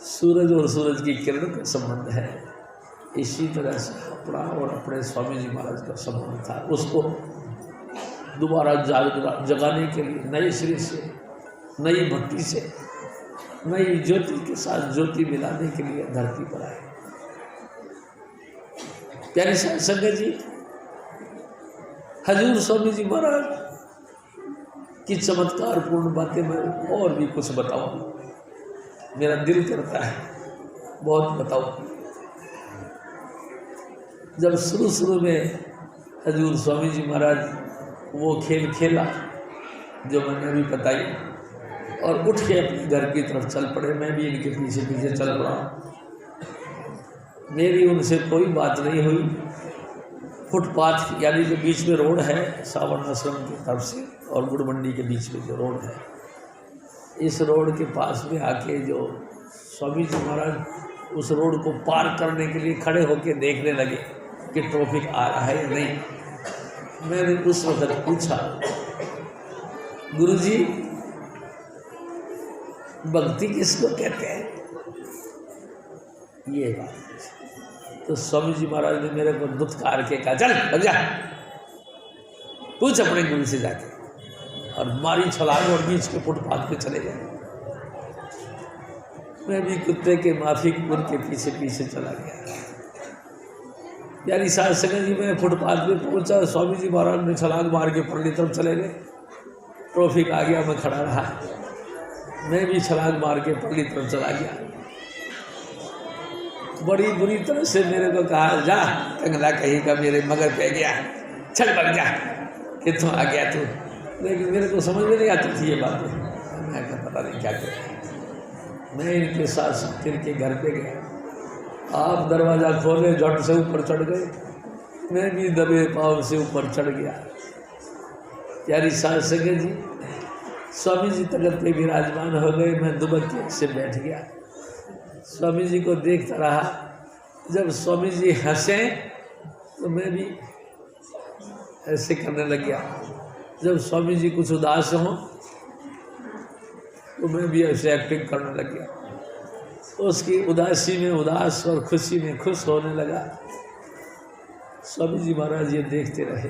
सूरज और सूरज की किरण का संबंध है, इसी तरह से अपना और अपने स्वामी जी महाराज का संबंध था। उसको दोबारा जगाने के लिए नए सिरे से, नई भक्ति से, नई ज्योति के साथ ज्योति मिलाने के लिए धरती पर आए। प्यारी साध संगत जी, हजूर स्वामी जी महाराज की चमत्कारपूर्ण बातें मैं और भी कुछ बताऊँ, मेरा दिल करता है बहुत बताऊँ। जब शुरू में हजूर स्वामी जी महाराज वो खेल खेला जो मैंने अभी बताई और उठ के अपने घर की तरफ चल पड़े, मैं भी इनके पीछे पीछे चल पड़ा। मेरी उनसे कोई बात नहीं हुई। फुटपाथ यानी जो बीच में रोड है सावन आश्रम की तरफ से और गुड़ मंडी के बीच में जो रोड है, इस रोड के पास में आके जो स्वामी जी महाराज उस रोड को पार करने के लिए खड़े होकर देखने लगे कि ट्रैफिक आ रहा है या नहीं। मैंने उस वक्त पूछा, गुरुजी भक्ति किसको कहते हैं? ये बात तो स्वामी जी महाराज ने मेरे को दुत्कार के कहा, चल लग जा, पूछ अपने गुरु से जाके। और मारी छलांग और बीच के फुटपाथ पे चले गए। मैं भी कुत्ते के माफिक उनके पीछे पीछे चला गया। यानी साथ संगत जी मैं फुटपाथ पे पहुंचा, स्वामी जी महाराज ने छलांग मार के परली तरफ चले गए। ट्रैफिक आ गया, मैं खड़ा रहा, मैं भी छलांग मार के परली तरफ चला गया। बड़ी बुरी तरह से मेरे को कहा, जा कंगला कहीं का मेरे मगर पे गया, चल बन जा, कितों आ गया तू। लेकिन मेरे को समझ में नहीं आती थी ये बातें, मैं क्या पता नहीं क्या करूँ। मैं इनके साथ इनके घर पे गया। आप दरवाज़ा खोले, झट से ऊपर चढ़ गए, मैं भी दबे पाँव से ऊपर चढ़ गया। प्यारी साथ संगत जी, स्वामी जी तख्त पे विराजमान हो गए। मैं दुबके से बैठ गया, स्वामी जी को देखता रहा। जब स्वामी जी हंसे तो मैं भी ऐसे करने लग गया। जब स्वामी जी कुछ उदास हों तो मैं भी ऐसे एक्टिंग करने लग गया। तो उसकी उदासी में उदास और खुशी में खुश होने लगा। स्वामी जी महाराज ये देखते रहे।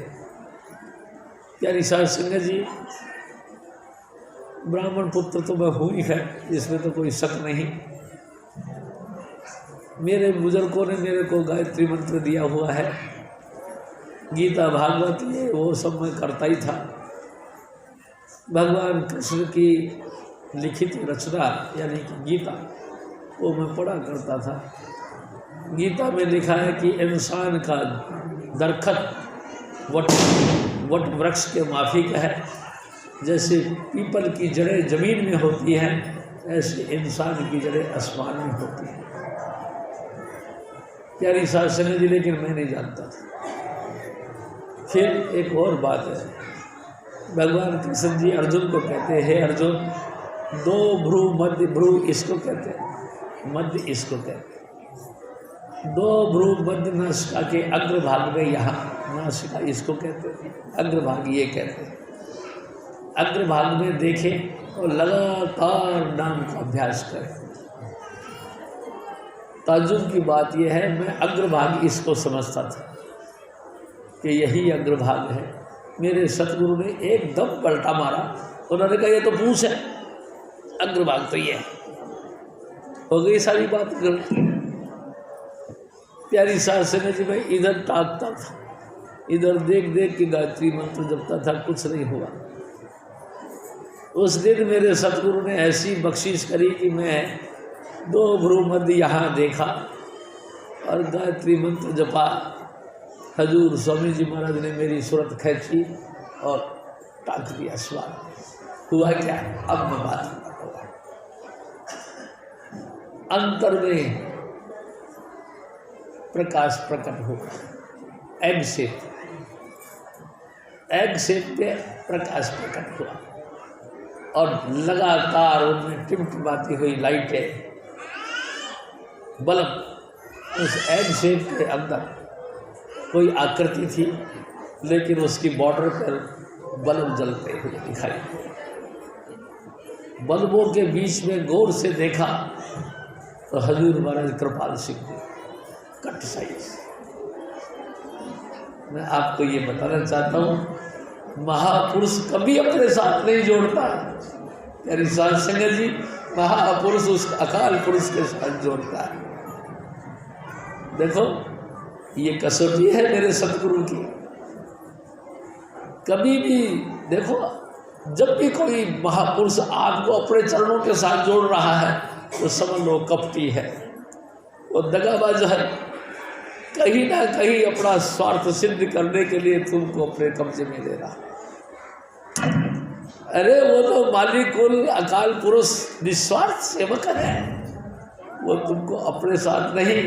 प्यारी साध संगत जी, ब्राह्मण पुत्र तो मैं हूँ ही है, इसमें तो कोई शक नहीं। मेरे बुजुर्गों ने मेरे को गायत्री मंत्र दिया हुआ है, गीता भागवत ये वो सब मैं करता ही था। भगवान कृष्ण की लिखित रचना यानी कि गीता वो मैं पढ़ा करता था। गीता में लिखा है कि इंसान का दरखत वट वृक्ष के माफिक है। जैसे पीपल की जड़ें जमीन में होती हैं, ऐसे इंसान की जड़ें आसमान में होती हैं। प्यारी साध संगत जी, लेकिन मैं नहीं जानता था। फिर एक और बात है, भगवान कृष्ण जी अर्जुन को कहते हैं, हे अर्जुन, दो भ्रू मध्य भ्रू इसको कहते हैं, मध्य इसको कहते हैं। दो भ्रू मध्य नासिका के अग्रभाग में, यहाँ नासिका इसको कहते हैं, अग्रभाग ये कहते हैं। अग्रभाग में देखें और लगातार नाम का अभ्यास करें। ताज्जुब की बात यह है, मैं अग्रभाग इसको समझता था कि यही अग्रभाग है। मेरे सतगुरु ने एकदम पलटा मारा, उन्होंने कहा ये तो पूछ है, अग्रभाग तो ये है। हो गई सारी बात गलती। प्यारी साध संगत जी, मैं इधर ताकता था, इधर देख देख के गायत्री मंत्र जपता था, कुछ नहीं हुआ। उस दिन मेरे सतगुरु ने ऐसी बख्शिश करी कि मैं दो भ्रू मध्य यहाँ देखा और गायत्री मंत्र जपा। हजूर स्वामी जी महाराज ने मेरी सूरत खींची और टाक दिया स्वाद। हुआ क्या? अब मैं बात करूँगा। अंतर में प्रकाश प्रकट हुआ, एग शेप पे प्रकाश प्रकट हुआ और लगातार उनमें टिमटिमाती हुई लाइटें, बल्ब। उस एग शेप के अंदर कोई आकृति थी, लेकिन उसकी बॉर्डर पर बल्ब जलते हुए दिखाई। बल्बों के बीच में गौर से देखा तो हजूर महाराज कृपाल सिंह जी, कट साइज। मैं आपको ये बताना चाहता हूँ, महापुरुष कभी अपने साथ नहीं जोड़ता। यानी साध संगत जी, महापुरुष उस अकाल पुरुष के साथ जोड़ता है। देखो, ये कसौटी है मेरे सतगुरु की। कभी भी देखो, जब भी कोई महापुरुष आपको अपने चरणों के साथ जोड़ रहा है तो समझ लो कपटी है, वो दगाबाज है, कहीं ना कहीं अपना स्वार्थ सिद्ध करने के लिए तुमको अपने कब्जे में ले रहा। अरे वो तो मालिक कुल अकाल पुरुष निस्वार्थ सेवक है, वो तुमको अपने साथ नहीं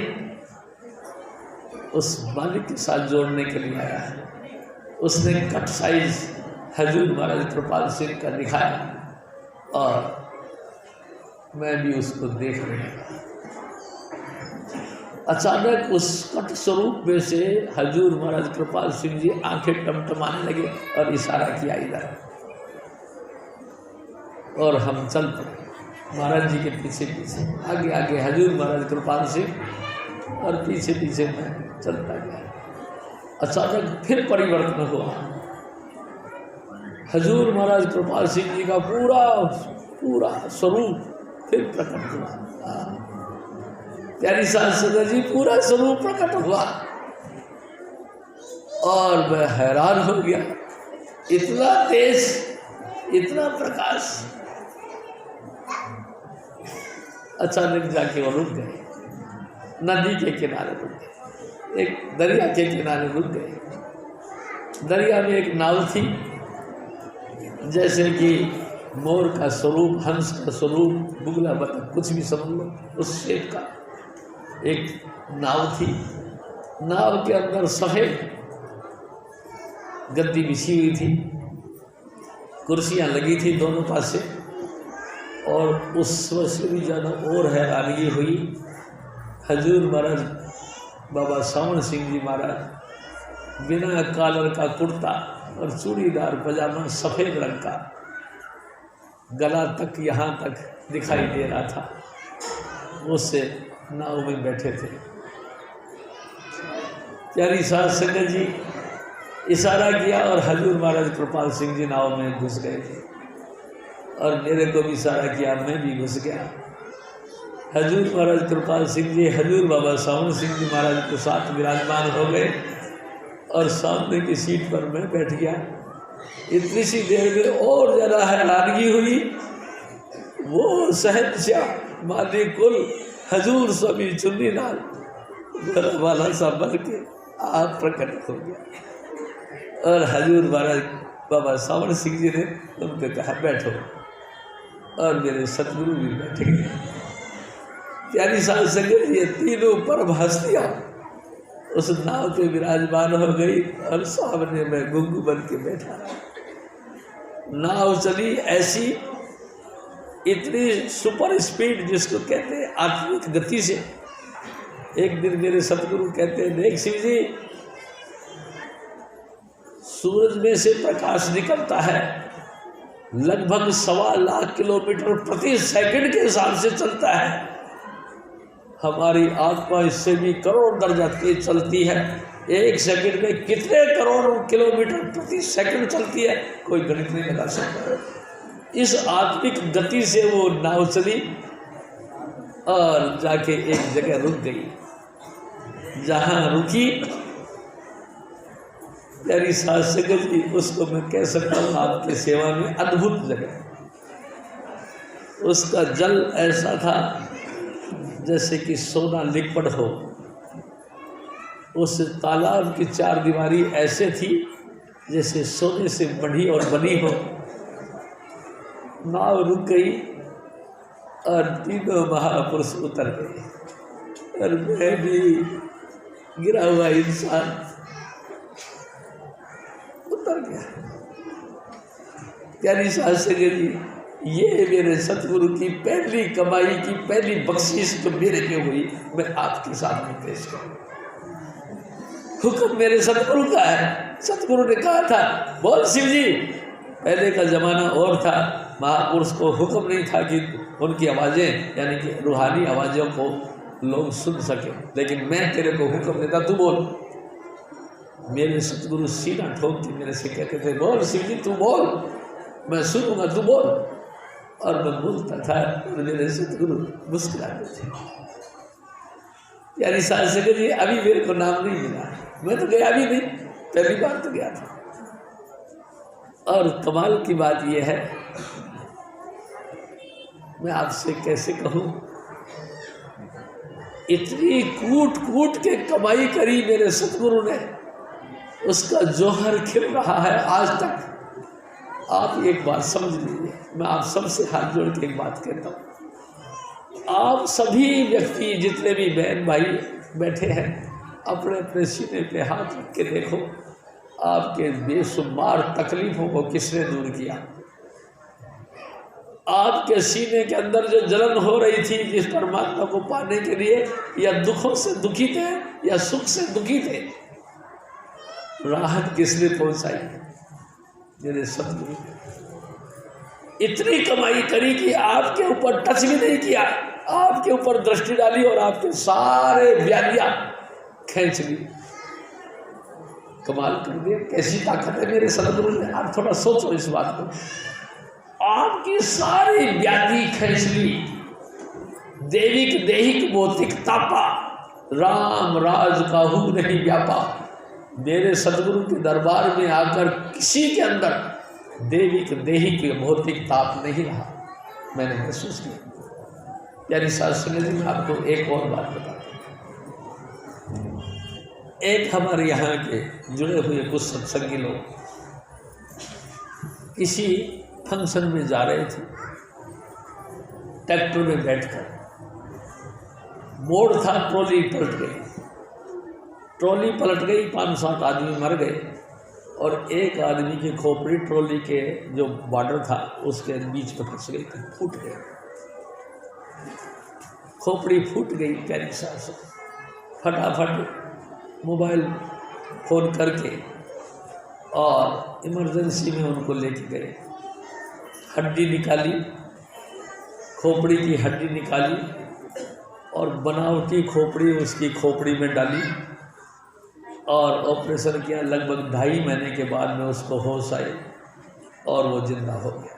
उस मालिक के साथ जोड़ने के लिए आया है। उसने कट साइज हजूर महाराज कृपाल सिंह का दिखाया और मैं भी उसको देख रहा था। अचानक उस कट स्वरूप में से हजूर महाराज कृपाल सिंह जी आंखें टमटमाने लगे और इशारा किया इधर, और हम चल पड़े महाराज जी के पीछे पीछे। आगे आगे हजूर महाराज कृपाल सिंह और पीछे पीछे मैं चलता गया। अचानक फिर परिवर्तन हुआ। हजूर महाराज कृपाल सिंह जी का पूरा स्वरूप फिर प्रकट हुआ। प्यारी सास संगत जी, पूरा स्वरूप प्रकट हुआ और मैं हैरान हो गया, इतना तेज, इतना प्रकाश। अचानक जाके वो रुक गए, नदी के किनारे रुक गए, एक दरिया के किनारे रुक गए। दरिया में एक नाव थी, जैसे कि मोर का स्वरूप, हंस का स्वरूप, बुगला बतख, कुछ भी समझ लो, उस शेप का एक नाव थी। नाव के अंदर सफ़ेद गद्दी बिछी हुई थी, कुर्सियां लगी थी दोनों पासे। और उस से भी ज़्यादा और हैरानगी हुई, हजूर महाराज बाबा सावण सिंह जी महाराज बिना कॉलर का कुर्ता और चूड़ीदार पजामा सफ़ेद रंग का, गला तक यहाँ तक दिखाई दे रहा था, उससे नाव में बैठे थे। प्यारी सास संगत जी इशारा किया और हजूर महाराज कृपाल सिंह जी नाव में घुस गए थे और मेरे को भी इशारा किया, मैं भी घुस गया। हजूर महाराज कृपाल सिंह जी हजूर बाबा सावण सिंह जी महाराज के साथ विराजमान हो गए और सामने की सीट पर मैं बैठ गया। इतनी सी देर में और ज़्यादा हैरानगी हुई, वो शहंशाह मालिक कुल हजूर स्वामी चुन्नीलाल वाला सा बन के आप प्रकट हो गया और हजूर महाराज बाबा सावण सिंह जी ने उनको कहा बैठो, और मेरे सतगुरु भी बैठ गए। प्यारी सास संगत, ये तीनों परम हस्तियाँ उस नाव पे विराजमान हो गई और सामने मैं गुंगू बन के बैठा। नाव चली ऐसी, इतनी सुपर स्पीड जिसको कहते हैं आत्मिक गति से। एक दिन मेरे सतगुरु कहते हैं, देख शिव जी, सूरज में से प्रकाश निकलता है, लगभग 1.25 लाख किलोमीटर प्रति सेकंड के हिसाब से चलता है। हमारी आत्मा इससे भी करोड़ दर्जा तेज चलती है। एक सेकंड में कितने करोड़ किलोमीटर प्रति सेकंड चलती है, कोई गणित नहीं लगा सकता। इस आत्मिक गति से वो नाव चली और जाके एक जगह रुक गई। जहाँ रुकी, प्यारी सास संगत जी, उसको मैं कह सकता हूँ आपके सेवा में अद्भुत जगह। उसका जल ऐसा था जैसे कि सोना लिक्विड हो। उस तालाब की चार दीवारी ऐसे थी जैसे सोने से बढ़ी और बनी हो। नाव रुक गई और तीनों महापुरुष उतर गए और मैं भी गिरा हुआ इंसान उतर गया। प्यारी सास संगत जी, ये मेरे सतगुरु की पहली कमाई की पहली बख्शीश जो मेरे पे हुई, मैं आपके सामने पेश करूँ। हुक्म मेरे सतगुरु का है। सतगुरु ने कहा था, बोल शिव जी। पहले का जमाना और था, महापुरुष को हुक्म नहीं था कि उनकी आवाज़ें यानी कि रूहानी आवाज़ों को लोग सुन सके, लेकिन मैं तेरे को हुक्म देता, तू बोल। मेरे सतगुरु सीना ठोक के मेरे से कहते थे, बोल शिव जी तू बोल, मैं सुनूंगा, तू बोल। और मैं बोलता था और मेरे सतगुरु मुस्कुराते थे। यानी सास संगत जी, अभी मेरे को नाम नहीं मिला, मैं तो गया भी नहीं, पहली बार तो गया था। और कमाल की बात यह है, मैं आपसे कैसे कहूँ, इतनी कूट कूट के कमाई करी मेरे सतगुरु ने, उसका जौहर खिल रहा है आज तक। आप एक बात समझ लीजिए, मैं आप सबसे हाथ जोड़ के एक बात कहता हूँ, आप सभी व्यक्ति जितने भी बहन भाई बैठे हैं, अपने अपने सीने पे हाथ रख के देखो, आपके बेशुमार तकलीफों को किसने दूर किया। आपके सीने के अंदर जो जलन हो रही थी जिस परमात्मा को पाने के लिए, या दुखों से दुखी थे या सुख से दुखी थे, राहत किसने पहुंचाई? मेरे सतगुरु ने इतनी कमाई करी कि आपके ऊपर टच भी नहीं किया, आपके ऊपर दृष्टि डाली और आपके सारे व्याधियां खींच ली। कमाल कर दिया, कैसी ताकत है मेरे सदगुरु ने। आप थोड़ा सोचो इस बात को। आपकी सारी व्याधि खैसली देविक देहिक भौतिक तापा, राम राज काहू नहीं व्यापा। मेरे सदगुरु के दरबार में आकर किसी के अंदर देविक देहिक भौतिक ताप नहीं रहा, मैंने महसूस किया। यानी शास्त्री जी, मैं आपको एक और बात बताता हूँ। एक हमारे यहाँ के जुड़े हुए कुछ सत्संगी लोग किसी फंक्शन में जा रहे थे, ट्रैक्टर में बैठकर, मोड़ था, ट्रॉली पलट गई। ट्रॉली पलट गई, 5-7 आदमी मर गए और एक आदमी की खोपड़ी ट्रॉली के जो बॉर्डर था उसके बीच में फंस गई, फूट गई। खोपड़ी फूट गई। प्यारी सास फटाफट मोबाइल फ़ोन करके और इमरजेंसी में उनको लेके गए। हड्डी निकाली, खोपड़ी की हड्डी निकाली और बनावटी खोपड़ी उसकी खोपड़ी में डाली और ऑपरेशन किया। लगभग 2.5 महीने के बाद में उसको होश आए और वो जिंदा हो गया।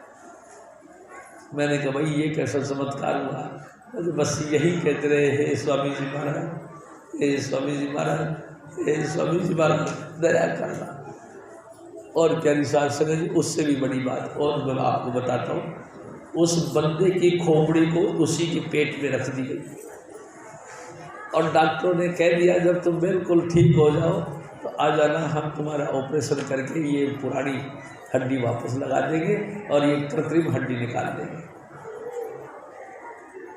मैंने कहा भाई ये कैसा चमत्कार हुआ। तो बस यही कहते रहे, हे स्वामी जी महाराज, हे स्वामी जी महाराज, हे स्वामी जी महाराज, दया करना। और प्यारी साहब संग जी, उससे भी बड़ी बात और मैं आपको बताता हूँ। उस बंदे की खोपड़ी को उसी के पेट में रख दी गई और डॉक्टरों ने कह दिया जब तुम बिल्कुल ठीक हो जाओ तो आ जाना, हम तुम्हारा ऑपरेशन करके ये पुरानी हड्डी वापस लगा देंगे और ये कृत्रिम हड्डी निकाल देंगे।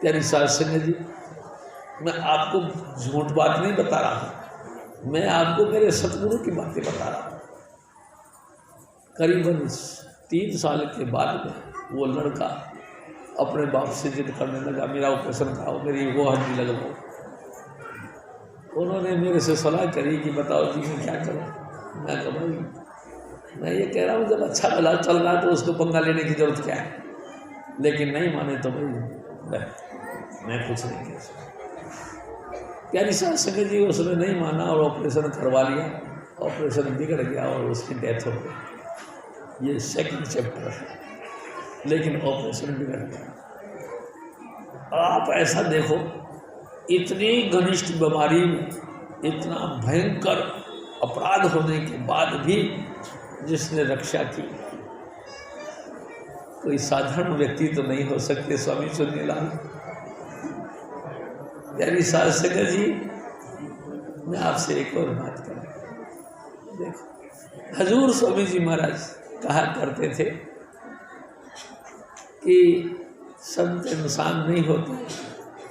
प्यारी साहब संग जी, मैं आपको झूठ बात नहीं बता रहा हूँ, मैं आपको मेरे सतगुरु की बातें बता रहा हूँ। करीबन 3 साल के बाद में वो लड़का अपने बाप से जिद करने लगा, मेरा ऑपरेशन कराओ, मेरी वो हड्डी लगवाओ। उन्होंने मेरे से सलाह करी कि बताओ जी मैं क्या करूँ। मैं कहा भाई मैं ये कह रहा हूँ जब अच्छा भला चल रहा है तो उसको पंगा लेने की जरूरत क्या है। लेकिन नहीं माने तो भाई मैं कुछ नहीं कह सकता। प्यारी साहब संग जी, उसने नहीं माना और ऑपरेशन करवा लिया। ऑपरेशन बिगड़ गया और उसकी डेथ हो गई। ये सेकंड चैप्टर है, लेकिन ऑपरेशन बिगड़ गया। आप ऐसा देखो, इतनी घनिष्ठ बीमारी में, इतना भयंकर अपराध होने के बाद भी जिसने रक्षा की, कोई साधारण व्यक्ति तो नहीं हो सकते। स्वामी चुन्नीलाल, यानी साध संगत जी, मैं आपसे एक और बात करूँ। देखो, हजूर स्वामी जी महाराज कहा करते थे कि संत इंसान नहीं होते,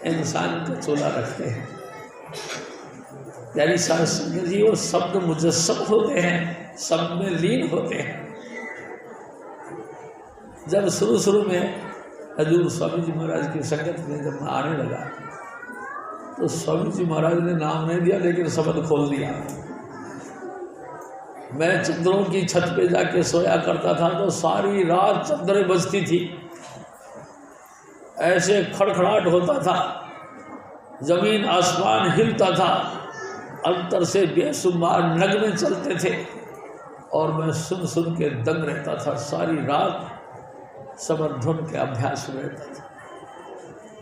इंसान का चोला रखते हैं। यानी साध संगत जी, वो शब्द मुजस्सम होते हैं, सब में लीन होते हैं। जब शुरू में हजूर स्वामी जी महाराज की संगत में जब मैं आने लगा तो स्वामी जी महाराज ने नाम नहीं दिया, लेकिन शब्द खोल दिया। मैं चंद्रों की छत पे जाके सोया करता था तो सारी रात चंद्रें बजती थी, ऐसे खड़खड़ाहट होता था, जमीन आसमान हिलता था, अंतर से बेशुमार नगमे चलते थे और मैं सुन सुन के दंग रहता था। सारी रात समरधुन के अभ्यास में रहता था।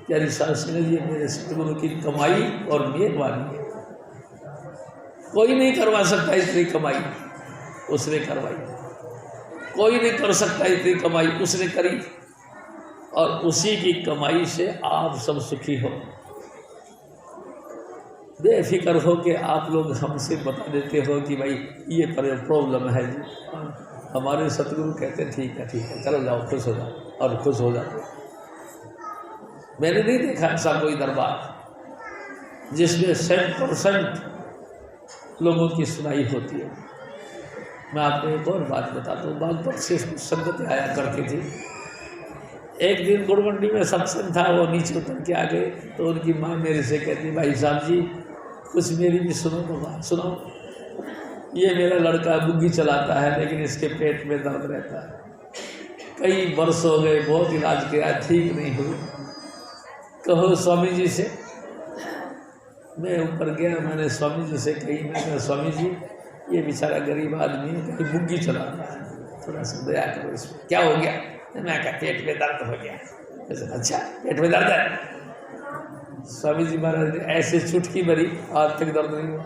यानी शास्त्री ने ये मेरे सतगुरु की कमाई और मेहरबानी है। कोई नहीं करवा सकता इतनी कमाई, उसने करवाई। कोई नहीं कर सकता इतनी कमाई, उसने करी। और उसी की कमाई से आप सब सुखी हो। बेफिक्र हो के आप लोग हमसे बता देते हो कि भाई ये प्रॉब्लम है जी। हमारे सतगुरु कहते हैं ठीक है, चलो जाओ, खुश हो जाओ, और खुश हो जाते। मैंने नहीं देखा ऐसा कोई दरबार जिसमें 100% लोगों की सुनाई होती है। मैं आपको एक और बात बताता हूँ। बागपत से संगत आया करती थी। एक दिन गुड़मंडी में सत्संग था, वो नीचे उतर के आ गए तो उनकी माँ मेरे से कहती, भाई साहब जी कुछ मेरी भी सुनो तो बात सुनो। ये मेरा लड़का बुग्गी चलाता है, लेकिन इसके पेट में दर्द रहता है। कई वर्ष हो गए, बहुत इलाज किया, ठीक नहीं हुई। कहो स्वामी जी से। मैं ऊपर गया, मैंने स्वामी जी से कही, मैं कहा स्वामी जी ये बेचारा गरीब आदमी है, कहीं बुग्गी चला रहा है, थोड़ा सा दया करो इसमें। क्या हो गया? मैं कहा पेट में दर्द हो गया। अच्छा पेट में दर्द है? स्वामी जी महाराज ने ऐसे चुटकी भरी, आज तक दर्द नहीं हुआ।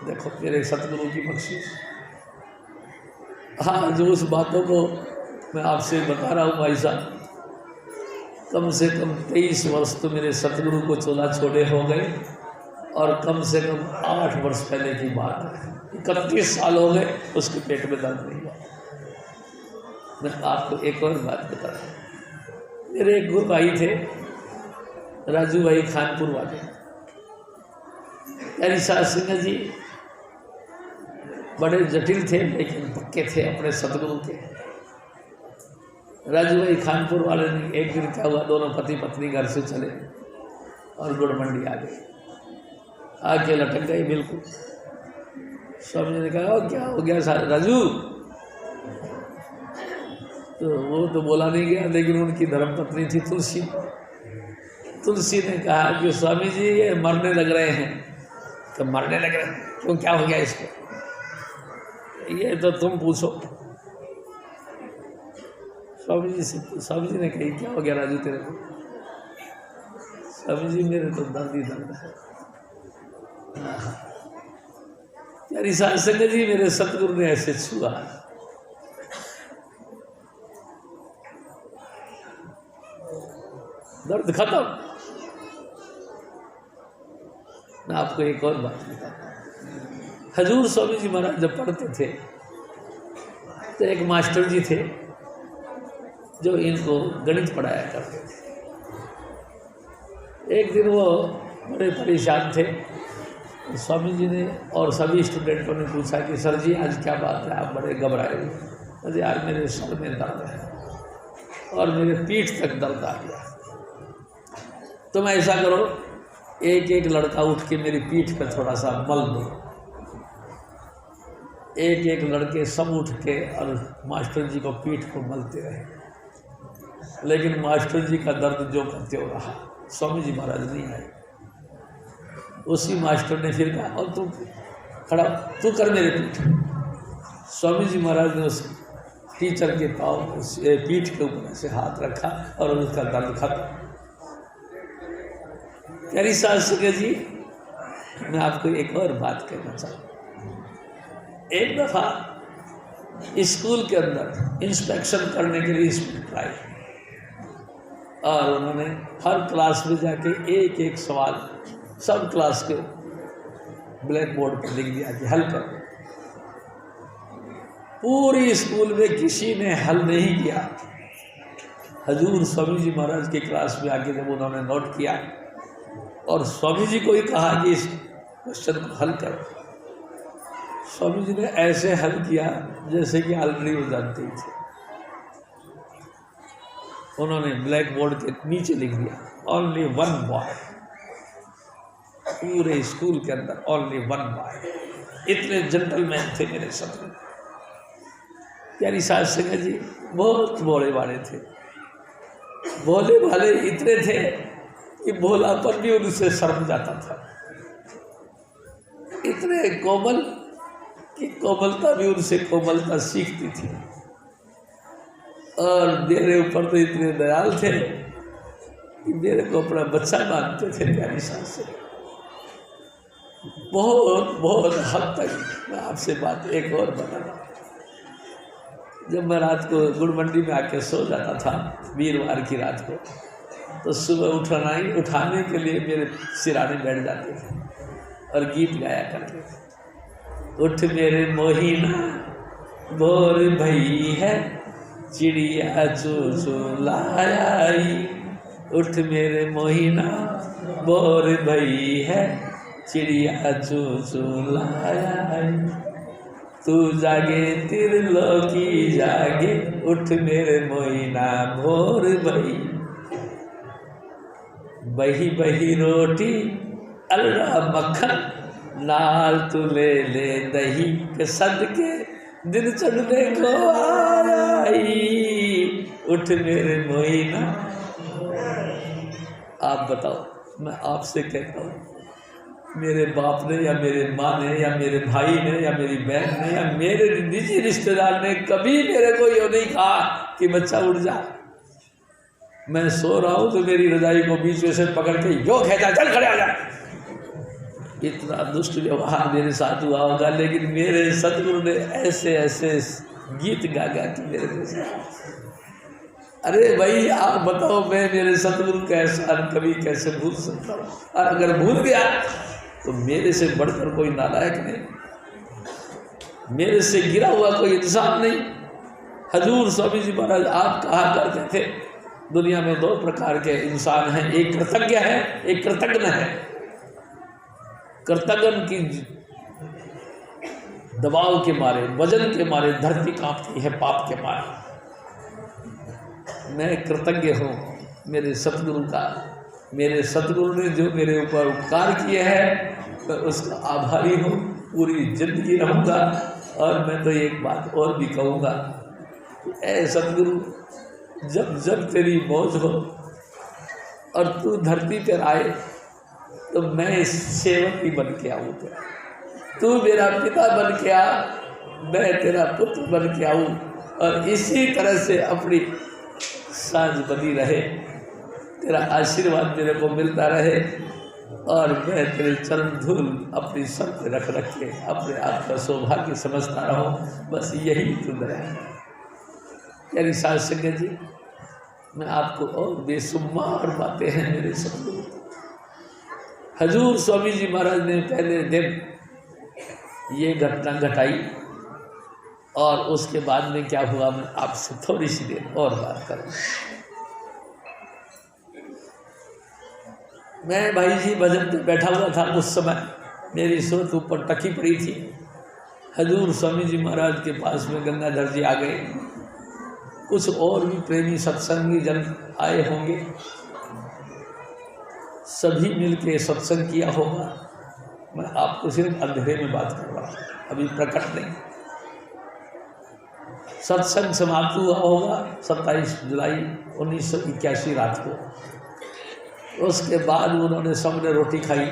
देखो मेरे सतगुरु की बख्शिश। हाँ, जो उस बातों को मैं आपसे बता रहा हूँ भाई साहब, कम से कम 23 वर्ष तो मेरे सतगुरु को चोला छोड़े हो गए, और कम से कम 8 वर्ष पहले की बात है, 31 साल हो गए उसके पेट में दर्द नहीं हुआ। मैं आपको एक और बात बता रहा हूँ। मेरे एक गुरु भाई थे, राजू भाई खानपुर वाले, यानी साध सिंह जी बड़े जटिल थे लेकिन पक्के थे अपने सतगुरु के। राजू भाई खानपुर वाले ने एक दिन क्या हुआ, दोनों पति पत्नी घर से चले और गुड़ मंडी आ गए, आके लटक गई बिल्कुल। स्वामी जी ने कहा क्या हो गया राजू? तो वो तो बोला नहीं गया, लेकिन उनकी धर्मपत्नी थी तुलसी। तुलसी ने कहा कि स्वामी जी ये मरने लग रहे हैं। तो मरने लग रहे हैं? क्यों, क्या हो गया इसको? ये तो तुम पूछो। स्वामी जी से, स्वामी जी ने कही क्या हो गया राजू तेरे को? स्वामी जी मेरे तो दर्द ही दर्द है। यानी साध संगत जी मेरे सतगुरु ने ऐसे छुआ, दर्द खत्म। मैं आपको एक और बात बताता हूँ। हजूर स्वामी जी महाराज जब पढ़ते थे तो एक मास्टर जी थे जो इनको गणित पढ़ाया करते थे। एक दिन वो बड़े परेशान थे, स्वामी जी ने और सभी स्टूडेंटों ने पूछा कि सर जी आज क्या बात है, आप बड़े घबराए हुए? अरे यार मेरे सर में दर्द है और मेरे पीठ तक दर्द आ गया। तुम ऐसा करो, एक एक लड़का उठ के मेरी पीठ पर थोड़ा सा मल दो। एक एक लड़के सब उठ के और मास्टर जी को पीठ को मलते रहे, लेकिन मास्टर जी का दर्द जो करते हो रहा। स्वामी जी महाराज नहीं आए। उसी मास्टर ने फिर कहा और तू खड़ा, तू कर मेरे पीठ। स्वामी जी महाराज ने उस टीचर के पाँव पीठ के ऊपर से हाथ रखा और उसका दर्द खत्म। प्यारी साध संगत जी, मैं आपको एक और बात कहना चाहूँ। एक दफ़ा स्कूल के अंदर इंस्पेक्शन करने के लिए इंस्पेक्टर आए और उन्होंने हर क्लास में जाके एक एक सवाल सब क्लास के ब्लैक बोर्ड पर लिख दिया कि हल कर। पूरी स्कूल में किसी ने हल नहीं किया। हजूर स्वामी जी महाराज की क्लास में आके जब उन्होंने नोट किया और स्वामी जी को ही कहा कि इस क्वेश्चन को हल कर, स्वामी जी ने ऐसे हल किया जैसे कि ऑलरेडी वो जानते ही थे। उन्होंने ब्लैक बोर्ड के नीचे लिख दिया ओनली वन बॉय। पूरे स्कूल के अंदर ओनली वन बॉय। इतने जेंटलमैन थे मेरे सतगुरु। प्यारी साध संगत जी बहुत भोले वाले थे। भोले भाले इतने थे कि भोलापन भी उनसे शर्म जाता था। इतने कोमल कि कोमलता भी उनसे कोमलता सीखती थी। और मेरे ऊपर तो इतने दयाल थे कि मेरे को अपना बच्चा मानते थे। प्यारी साध संगत, बहुत बहुत हद तक। मैं आपसे बात एक और बताना। जब मैं रात को गुड़ मंडी में आके सो जाता था वीरवार की रात को, तो सुबह उठाने के लिए मेरे सिराने बैठ जाते थे और गीत गाया करते थे। उठ मेरे मोहिना भोर भई है, चिड़िया चू चू लायाई। उठ मेरे मोहिना भोर भई है, चिड़िया चू चू लायाई। तू जागे त्रिलोकी जागे, उठ मेरे मोहिना भोर भई। बही बही रोटी अलड़ा मक्खन, नाल तू ले ले दही के सदके दिन चढ़ने को आई। उठ मेरे मोहिना। आप बताओ, मैं आपसे कहता हूँ मेरे बाप ने या मेरे माँ ने या मेरे भाई ने या मेरी बहन ने या मेरे निजी रिश्तेदार ने कभी मेरे को ये नहीं कहा कि बच्चा उठ जा। मैं सो रहा हूँ तो मेरी रजाई को बीच में से पकड़ के यो खेचा, चल खड़े आ जा। इतना दुष्ट व्यवहार मेरे साथ हुआ होगा, लेकिन मेरे सतगुरु ने ऐसे ऐसे गीत गा गा के मेरे को, अरे भाई आप बताओ मैं मेरे सतगुरु का एहसान कभी कैसे भूल सकता हूँ? और अगर भूल गया तो मेरे से बढ़कर कोई नालायक नहीं, मेरे से गिरा हुआ कोई इंसान नहीं। हजूर स्वामी जी महाराज आप कहा करते थे दुनिया में 2 प्रकार के इंसान हैं, एक कृतज्ञ है, एक कृतज्ञ है। कृतज्ञ की दबाव के मारे, वजन के मारे धरती कांपती है, पाप के मारे। मैं कृतज्ञ हूँ मेरे सतगुरु का। मेरे सतगुरु ने जो मेरे ऊपर उपकार किए हैं मैं उसका आभारी हूँ, पूरी जिंदगी रहूँगा। और मैं तो एक बात और भी कहूँगा, ऐ सतगुरु, जब जब तेरी मौज हो और तू धरती पर आए तो मैं सेवक ही बन के आऊँ। तू मेरा पिता बन के आ, मैं तेरा पुत्र बन के आऊँ, और इसी तरह से अपनी सांझ बनी रहे, तेरा आशीर्वाद मेरे को मिलता रहे, और मैं तेरे चरण धूल अपनी सर पे रख रख के अपने आप का सौभाग्य समझता रहूं। बस यही तुम रहे। यानी साध संगत जी, मैं आपको और बेशुमार बातें हैं मेरे सतगुरु। हजूर स्वामी जी महाराज ने पहले दिन ये घटना घटाई, और उसके बाद में क्या हुआ मैं आपसे थोड़ी सी देर और बात करूँ। मैं भाई जी भजन पे बैठा हुआ था, उस समय मेरी सूरत ऊपर टकी पड़ी थी। हजूर स्वामी जी महाराज के पास में गंगाधर जी आ गए, कुछ और भी प्रेमी सत्संगी जन आए होंगे, सभी मिलके सत्संग किया होगा। मैं आपको सिर्फ अंधेरे में बात कर रहा हूँ, अभी प्रकट नहीं। सत्संग समाप्त हुआ होगा 27 जुलाई 1981 रात को। उसके बाद उन्होंने सबने रोटी खाई,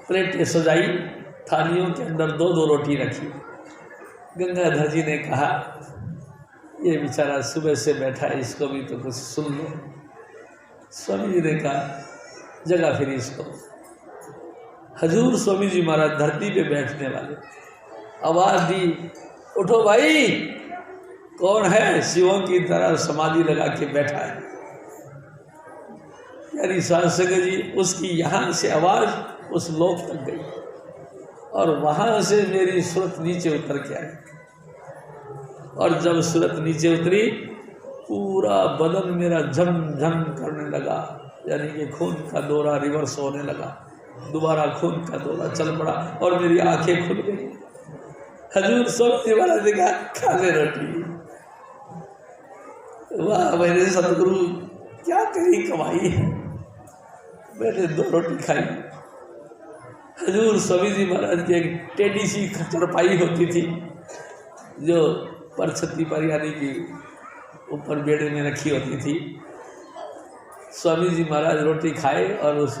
प्लेटें सजाई, थालियों के अंदर 2-2 रोटी रखी। गंगाधर जी ने कहा ये बेचारा सुबह से बैठा है, इसको भी तो कुछ सुन लो। स्वामी जी ने कहा जगह फिर इसको। हजूर स्वामी जी महाराज धरती पे बैठने वाले, आवाज़ दी, उठो भाई, कौन है शिवों की तरह समाधि लगा के बैठा है। यानी साध संगत जी, उसकी यहाँ से आवाज़ उस लोक तक गई, और वहाँ से मेरी सूरत नीचे उतर के आई। और जब सूरत नीचे उतरी, पूरा बदन मेरा झम-झम करने लगा, यानी कि खून का दौरा रिवर्स होने लगा, दोबारा खून का दौरा चल पड़ा, और मेरी आंखें खुल गई। हजूर स्वामी जी महाराज ने कहा खा ले रोटी। वाह मेरे सतगुरु, क्या तेरी कमाई है। मैंने 2 रोटी खाई। हजूर स्वामी जी महाराज की एक टेढ़ी सी चरपाई होती थी, जो परछत्ती पर यानी कि ऊपर बेड़े में रखी होती थी। स्वामी जी महाराज रोटी खाए और उस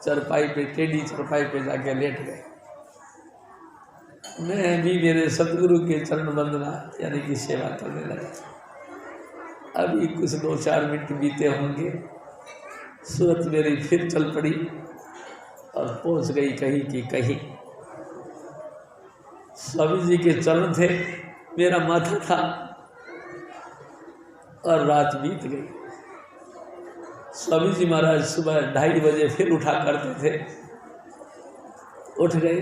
चरपाई पे, टेढ़ी चरपाई पे जाके लेट गए। मैं भी मेरे सतगुरु के चरण वंदना यानी कि सेवा करने लगा। अभी कुछ 2-4 मिनट बीते होंगे, सूरत मेरी फिर चल पड़ी और पहुंच गई कहीं की कहीं। स्वामी जी के चरण थे, मेरा माथा था, और रात बीत गई। स्वामी जी महाराज सुबह 2:30 बजे फिर उठा करते थे, उठ गए।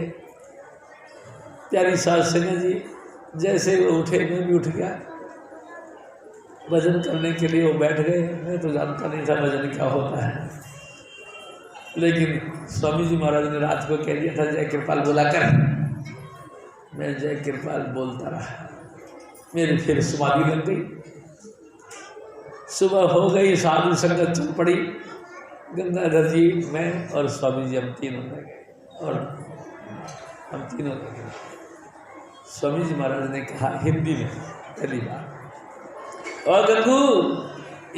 प्यारी साध संगत जी, जैसे वो उठे मैं भी उठ गया, भजन करने के लिए वो बैठ गए। मैं तो जानता नहीं था भजन क्या होता है, लेकिन स्वामी जी महाराज ने रात को कह दिया था जय कृपाल बुलाकर, मैं जय कृपाल बोलता रहा। मेरी फिर समाधि लग गई। सुबह हो गई, साधु संगत चल पड़ी। गंगाधर जी, मैं और स्वामी जी, हम तीनों रह गए, और हम तीनों रह गए। स्वामी जी महाराज ने कहा हिंदी में पहली बार, और गंगू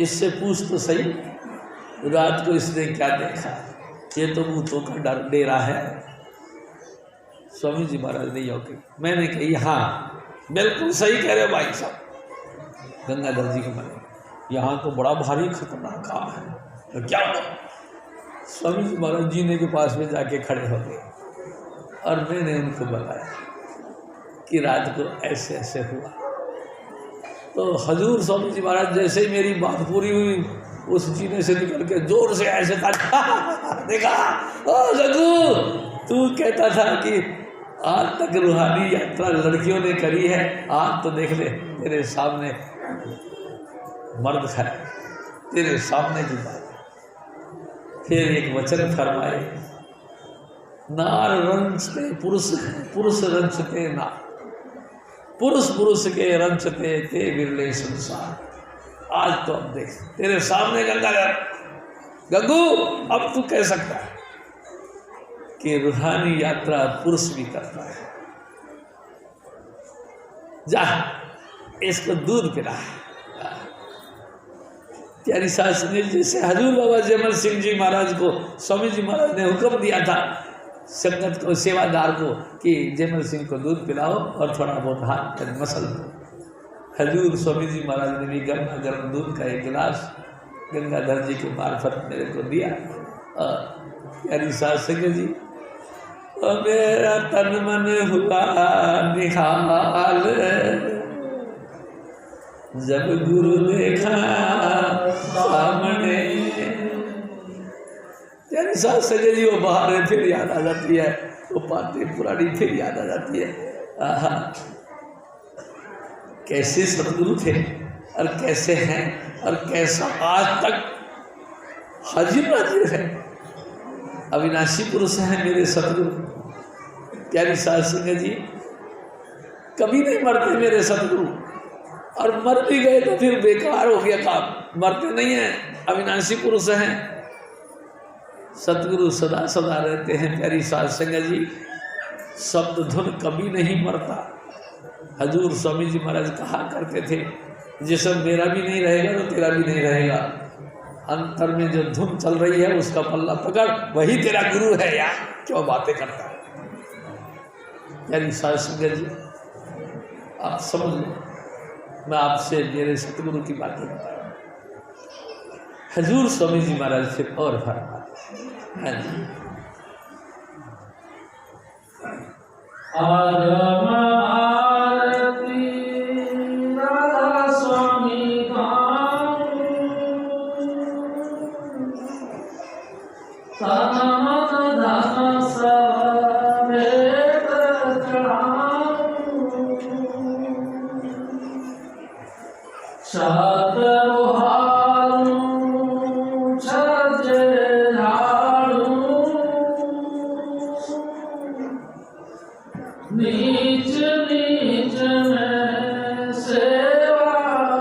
इससे पूछ तो सही, रात को इसने क्या देखा। ये तो भूतों का डर डेरा है। स्वामी जी महाराज ने योगी, मैंने कही हाँ बिल्कुल सही कह रहे हो भाई साहब। गंगाधर जी को मैंने, यहाँ तो बड़ा भारी खतरनाक काम है, तो क्या हुआ? स्वामी जी महाराज जीने के पास में जाके खड़े हो गए और मैंने उनको बताया कि रात को ऐसे ऐसे हुआ। तो हजूर स्वामी जी महाराज जैसे ही मेरी बात पूरी हुई, उस जीने से निकल के जोर से ऐसे देखा, ओ जग्गू, तू कहता था कि आज तक रूहानी यात्रा लड़कियों ने करी है, आज तो देख ले तेरे सामने मर्द है, तेरे सामने की बात। फिर एक वचन फरमाए, नार रंचते पुरुष, पुरुष रंचते नार, पुरुष पुरुष के रंचते ते बिरले संसार। आज तो अब देख तेरे सामने गंगाधर, गंगू अब तू कह सकता है कि रूहानी यात्रा पुरुष भी करता है। जा इसको दूध पिला। प्यारी सास ने जैसे हजूर बाबा जयमल सिंह जी महाराज को स्वामी जी महाराज ने हुक्म दिया था संगत को, सेवादार को, कि जयमल सिंह को दूध पिलाओ और थोड़ा बहुत हाथ पर मसल दो। हजूर स्वामी जी महाराज ने भी गर्मा गर्म दूध का एक गिलास गंगाधर जी के मार्फत मेरे को दिया। और प्यारी सास जी, और मेरा तन मन हुआ निहाल, जब गुरु देखा सामने। यानी सास सगे जी वो बाहर फिर याद आ जाती है, वो बातें पुरानी फिर याद आ जाती है। आहा, कैसे सदगुरु थे और कैसे हैं और कैसा आज तक हाजिर नाजिर है। अविनाशी पुरुष हैं मेरे सदगुरु। प्यारी सास सिंह जी, कभी नहीं मरते मेरे सदगुरु, और मर भी गए तो फिर बेकार हो गया काम, मरते नहीं हैं, अविनाशी पुरुष हैं। सतगुरु सदा सदा रहते हैं। प्यारी साध संगत जी, शब्द धुन कभी नहीं मरता। हजूर स्वामी जी महाराज कहा करते थे, जिसम मेरा भी नहीं रहेगा तो तेरा भी नहीं रहेगा। अंतर में जो धुन चल रही है उसका पल्ला पकड़, वही तेरा गुरु है यार, क्यों बातें करता है। प्यारी साध संगत जी, आप समझ लो, मैं आपसे मेरे सतगुरु की बातें बता रहा हूँ। हजूर स्वामी जी महाराज फिर और फरमाते हैं, स्वामी नीच नीच में सेवाधार,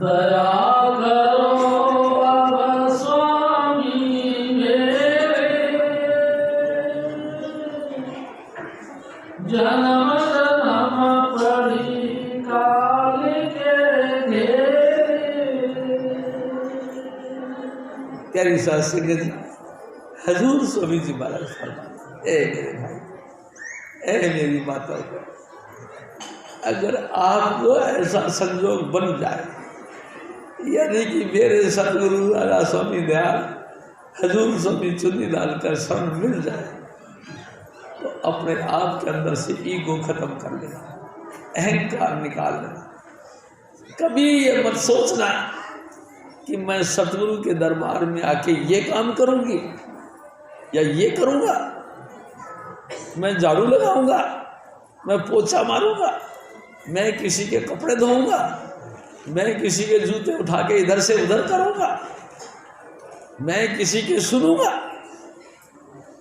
दया करो अब स्वामी मेरे, जन्म जन्म पड़ी काल के घेरे। प्यारी सास सिंह जी, हजूर स्वामी जी महाराज फरमाते, ए मेरे भाई, ए मेरी माता, अगर आपको ऐसा संजोग बन जाए, यानी कि मेरे सतगुरु राजा स्वामी दयाल हजूर स्वामी चुन्नीलाल का शरण मिल जाए, तो अपने आप के अंदर से ईगो खत्म कर लेना, अहंकार निकाल लेना। कभी ये मत सोचना कि मैं सतगुरु के दरबार में आके ये काम करूंगी या ये करूंगा, मैं झाड़ू लगाऊंगा, मैं पोछा मारूंगा, मैं किसी के कपड़े धोऊंगा, मैं किसी के जूते उठा के इधर से उधर करूंगा, मैं किसी के सुनूंगा।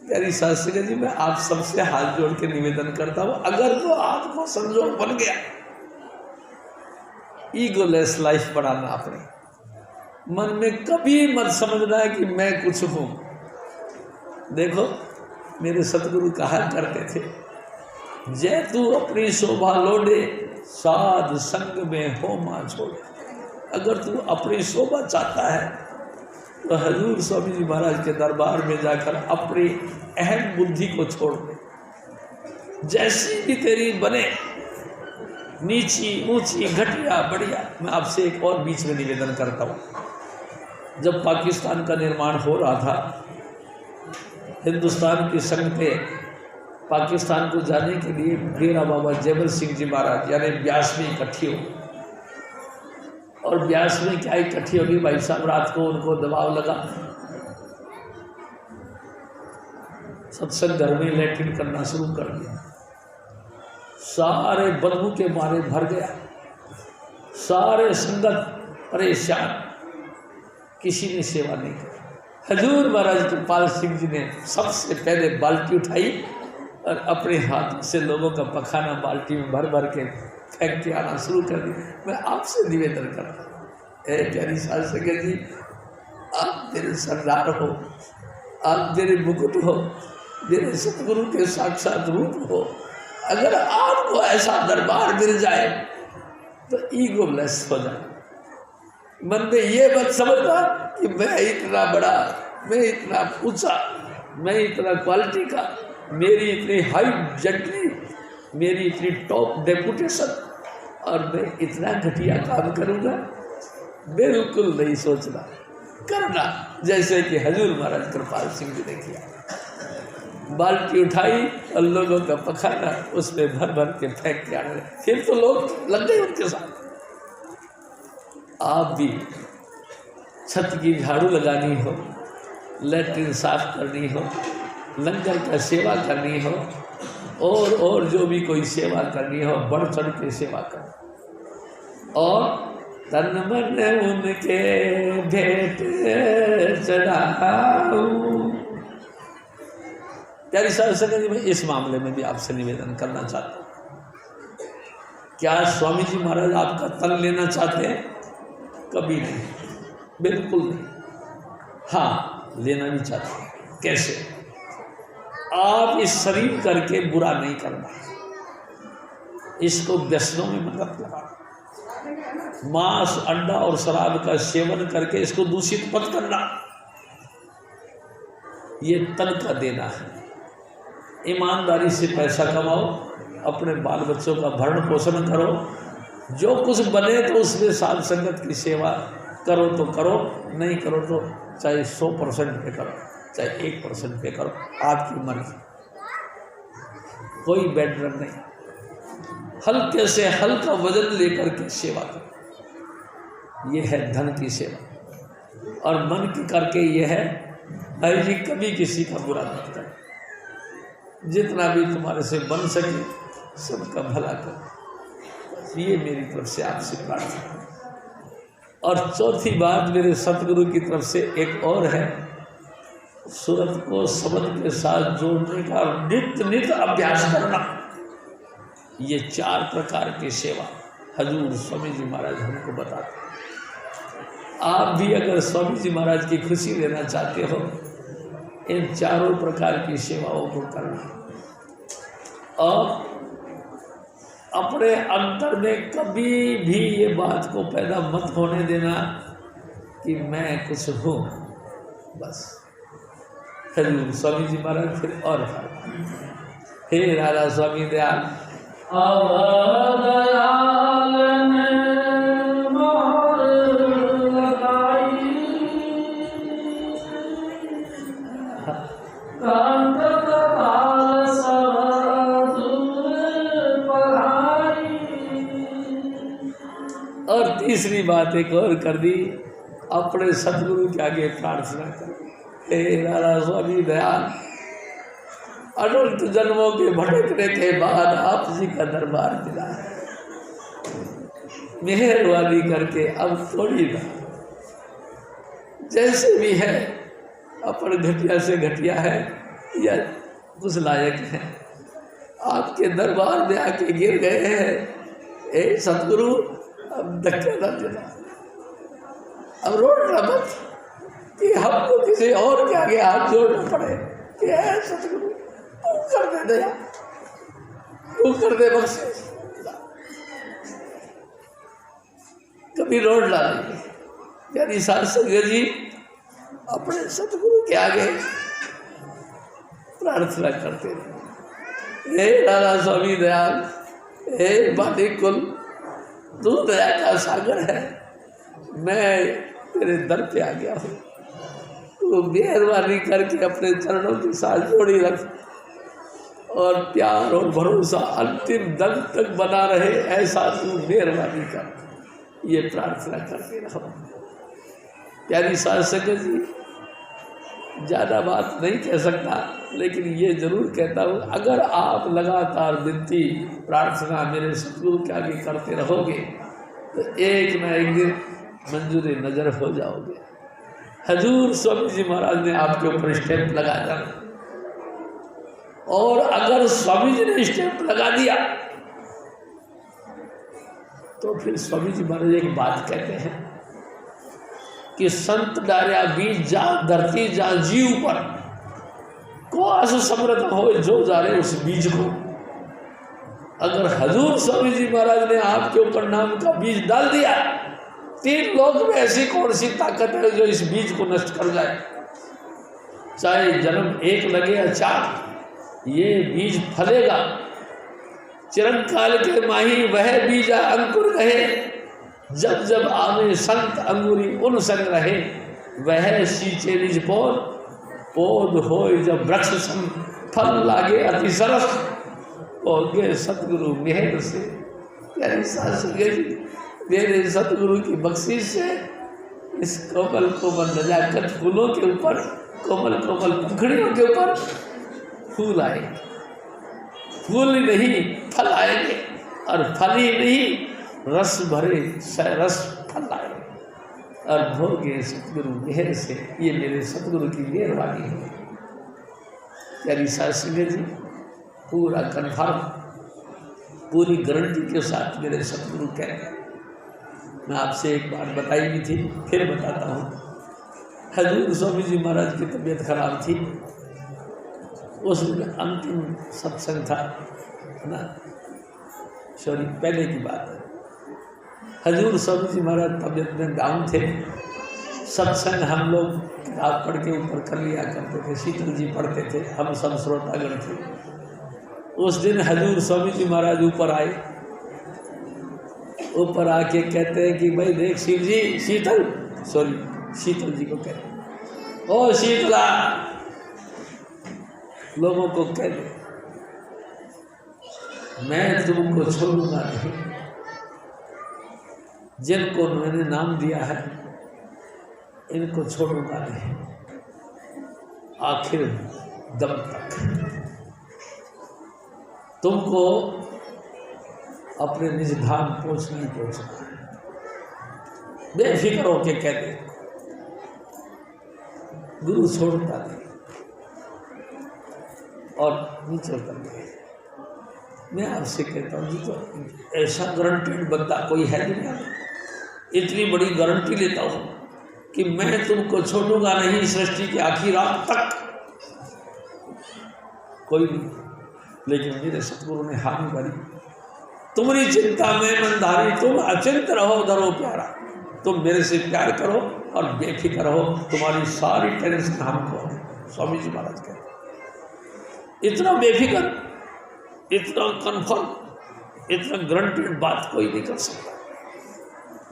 प्यारी शास्त्री जी, मैं आप सबसे हाथ जोड़ के निवेदन करता हूं, अगर तो आपको संजोग बन गया, ईगोलेस लाइफ बनाना अपने मन में कभी मत समझना है कि मैं कुछ हूं। देखो, मेरे सतगुरु कहा करते थे, जय तू अपनी शोभा लोडे, साध संग में हो मां छोड़े। अगर तू अपनी शोभा चाहता है तो हजूर स्वामी जी महाराज के दरबार में जाकर अपनी अहम बुद्धि को छोड़ दे। जैसी भी तेरी बने, नीची ऊंची घटिया बढ़िया। मैं आपसे एक और बीच में निवेदन करता हूँ, जब पाकिस्तान का निर्माण हो रहा था, हिंदुस्तान की संगतें पाकिस्तान को जाने के लिए डेरा बाबा जयमल सिंह जी महाराज यानी ब्यास में इकट्ठी हो। और ब्यास में क्या इकट्ठी होगी भाई साहब, रात को उनको दबाव लगा, सत्संग घर में लैट्रिन करना शुरू कर दिया। सारे बदबू के मारे भर गया, सारे संगत परेशान, किसी ने सेवा नहीं की। हजूर महाराज कृपाल सिंह जी ने सबसे पहले बाल्टी उठाई और अपने हाथ से लोगों का पखाना बाल्टी में भर भर के फेंक के आना शुरू कर दिया। मैं आपसे निवेदन करता हूँ, प्यारी साध संगत जी, आप मेरे सरदार हो, आप मेरे मुकुट हो, मेरे सतगुरु के साक्षात रूप हो। अगर आपको ऐसा दरबार मिल जाए तो ईगोलेस हो जाए। मन में ये मत समझना कि मैं इतना बड़ा, मैं इतना ऊंचा, मैं इतना क्वालिटी का, मेरी इतनी हाई जटली, मेरी इतनी टॉप डेपुटेशन और मैं इतना घटिया काम करूँगा। बिल्कुल नहीं सोचना, करना जैसे कि हजूर महाराज कृपाल सिंह जी ने किया। बाल्टी उठाई और लोगों का पखाना उसमें भर भर के फेंक के आने, फिर तो लोग लग गए उनके साथ। आप भी छत की झाड़ू लगानी हो, लैट्रिन साफ करनी हो, लंगर का सेवा करनी हो और जो भी कोई सेवा करनी हो, बढ़ चढ़ के सेवा करो और तन मन उनके भेंट चढ़ाऊं। प्यारी साध संगत जी, मैं इस मामले में भी आपसे निवेदन करना चाहता हूँ, क्या स्वामी जी महाराज आपका तन लेना चाहते हैं? कभी नहीं, बिल्कुल नहीं। हाँ, लेना भी चाहते हैं। कैसे? आप इस शरीर करके बुरा नहीं करना, इसको व्यसनों में मत लगाना। मांस, अंडा और शराब का सेवन करके इसको दूषित मत करना। ये तन का देना है। ईमानदारी से पैसा कमाओ, अपने बाल बच्चों का भरण पोषण करो, जो कुछ बने तो उसमें साध संगत की सेवा करो तो करो, नहीं करो तो चाहे 100% पे करो, चाहे 1% पे करो, आपकी मर्जी। कोई बैडरन नहीं, हल्के से हल्का वजन लेकर के सेवा करो। ये है धन की सेवा। और मन की करके ये है भाई जी, कभी किसी का बुरा मत करो, जितना भी तुम्हारे से बन सके सबका भला करो। ये मेरी तरफ से आपसे प्रार्थना है। और चौथी बात मेरे सतगुरु की तरफ से एक और है, सूरत को शब्द के साथ जोड़ने का नित्य अभ्यास करना। ये 4 प्रकार की सेवा हजूर स्वामी जी महाराज हमको बताते हैं। आप भी अगर स्वामी जी महाराज की खुशी लेना चाहते हो, इन 4 प्रकार की सेवाओं को करना और अपने अंतर में कभी भी ये बात को पैदा मत होने देना कि मैं कुछ हूँ। बस हजूर स्वामी जी महाराज फिर और हे राधा स्वामी दयाल, और तीसरी बात एक और कर दी, अपने सतगुरु के आगे प्रार्थना कर, हे राधा स्वामी दयाल, अनंत जन्मों के भटकने के बाद आप जी का दरबार मिला है, मेहरबानी करके अब थोड़ी ना, जैसे भी है अपन घटिया से घटिया है या कुछ लायक है, आपके दरबार में आके गिर गए हैं। ए सतगुरु, अब धक्का न देना, अब रोना मत कि हमको किसी और के आगे हाथ जोड़ना पड़े कि ऐ सतगुरु तू कर दे दया, तू कर दे बख्शिश। कभी लौट डालेंगे। यानी साध संगत जी अपने सतगुरु के आगे प्रार्थना करते रहे, हे राधा स्वामी दयाल, हे मालिक कुल, तू दया का सागर है, मैं तेरे दर पे आ गया हूँ, तू मेहरबानी करके अपने चरणों के साथ जोड़ी रख और प्यार और भरोसा अंतिम दम तक बना रहे, ऐसा तू मेहरबानी कर। ये प्रार्थना करते रहो। प्यारी साध संगत जी, ज़्यादा बात नहीं कह सकता, लेकिन ये जरूर कहता हूँ, अगर आप लगातार विनती प्रार्थना मेरे सतगुरु के आगे करते रहोगे तो एक न एक दिन मंजूर नज़र हो जाओगे। हजूर स्वामी जी महाराज ने आपके ऊपर स्टैंप लगा दिया, और अगर स्वामी जी ने स्टैंप लगा दिया तो फिर स्वामी जी महाराज एक बात कहते हैं कि संत डारिया बीज जा धरती जा जीव पर को अस समृद्ध हो जो जाने उस बीज को। अगर हजूर स्वामी जी महाराज ने आपके ऊपर नाम का बीज डाल दिया, 3 लोक में ऐसी कौन सी ताकत है जो इस बीज को नष्ट कर जाए। चाहे जन्म 1 लगे या 4, ये बीज फलेगा। चिरंकाल के माही वह बीजा अंकुर रहे, जब जब आवे संत अंगूरी उन संग रहे। वह सींचे निज पौध, पौध होय जब वृक्ष सम, फल लागे अति सरस, पौधे सतगुरु मेहर से। प्यारी साध संगत जी, मेरे सतगुरु की बख्शिश से इस कोमल कोमल नजाकत फूलों के ऊपर, कोमल कोमल पंखड़ियों के ऊपर फूल आएंगे। फूल ही नहीं फल आएंगे, और फल ही नहीं रस भरे रस फल आएंगे। और भोगे सतगुरु मेहर से, ये मेरे सतगुरु की मेहरबानी है। प्यारी साध संगत जी, पूरा कन्फर्म, पूरी गारंटी के साथ मेरे सतगुरु कहते हैं। मैं आपसे एक बात बताई भी थी, फिर बताता हूँ। हजूर स्वामी जी महाराज की तबीयत खराब थी, उस दिन अंतिम सत्संग था ना, सॉरी पहले की बात है। हजूर स्वामी जी महाराज तबीयत में डाउन थे। सत्संग हम लोग किताब पढ़ के ऊपर कर लिया करते थे, शीतल जी पढ़ते थे, हम सब श्रोतागण थे। उस दिन हजूर स्वामी जी महाराज ऊपर आए, ऊपर आके कहते हैं कि भाई देख शिव जी, शीतल जी को कहते हैं, ओ शीतला, लोगों को कह दे मैं तुमको छोड़ूंगा नहीं। जिनको मैंने नाम दिया है इनको छोड़ूंगा नहीं, आखिर दम तक। तुमको अपने निज धाम पहुंचना ही पहुंचना है। बेफिक्र होके कह दे, गुरु छोड़ता नहीं। और नीचे उतर गए। मैं आपसे कहता हूँ जी, तो ऐसा गारंटेड बंदा कोई है दुनिया में। इतनी बड़ी गारंटी लेता हूँ कि मैं तुमको छोड़ूंगा नहीं सृष्टि के आखिरी रात तक, कोई नहीं। लेकिन मेरे सतगुरु ने हानि भरी, तुम्हारी चिंता में मंदारी, तुम अचिंत रहो धरो प्यारा। तुम मेरे से प्यार करो और बेफिक्र रहो, तुम्हारी सारी टेंशन हमको। स्वामी जी महाराज कहते इतना बेफिक्र, इतना कन्फर्म, इतना गारंटेड बात कोई नहीं कर सकता।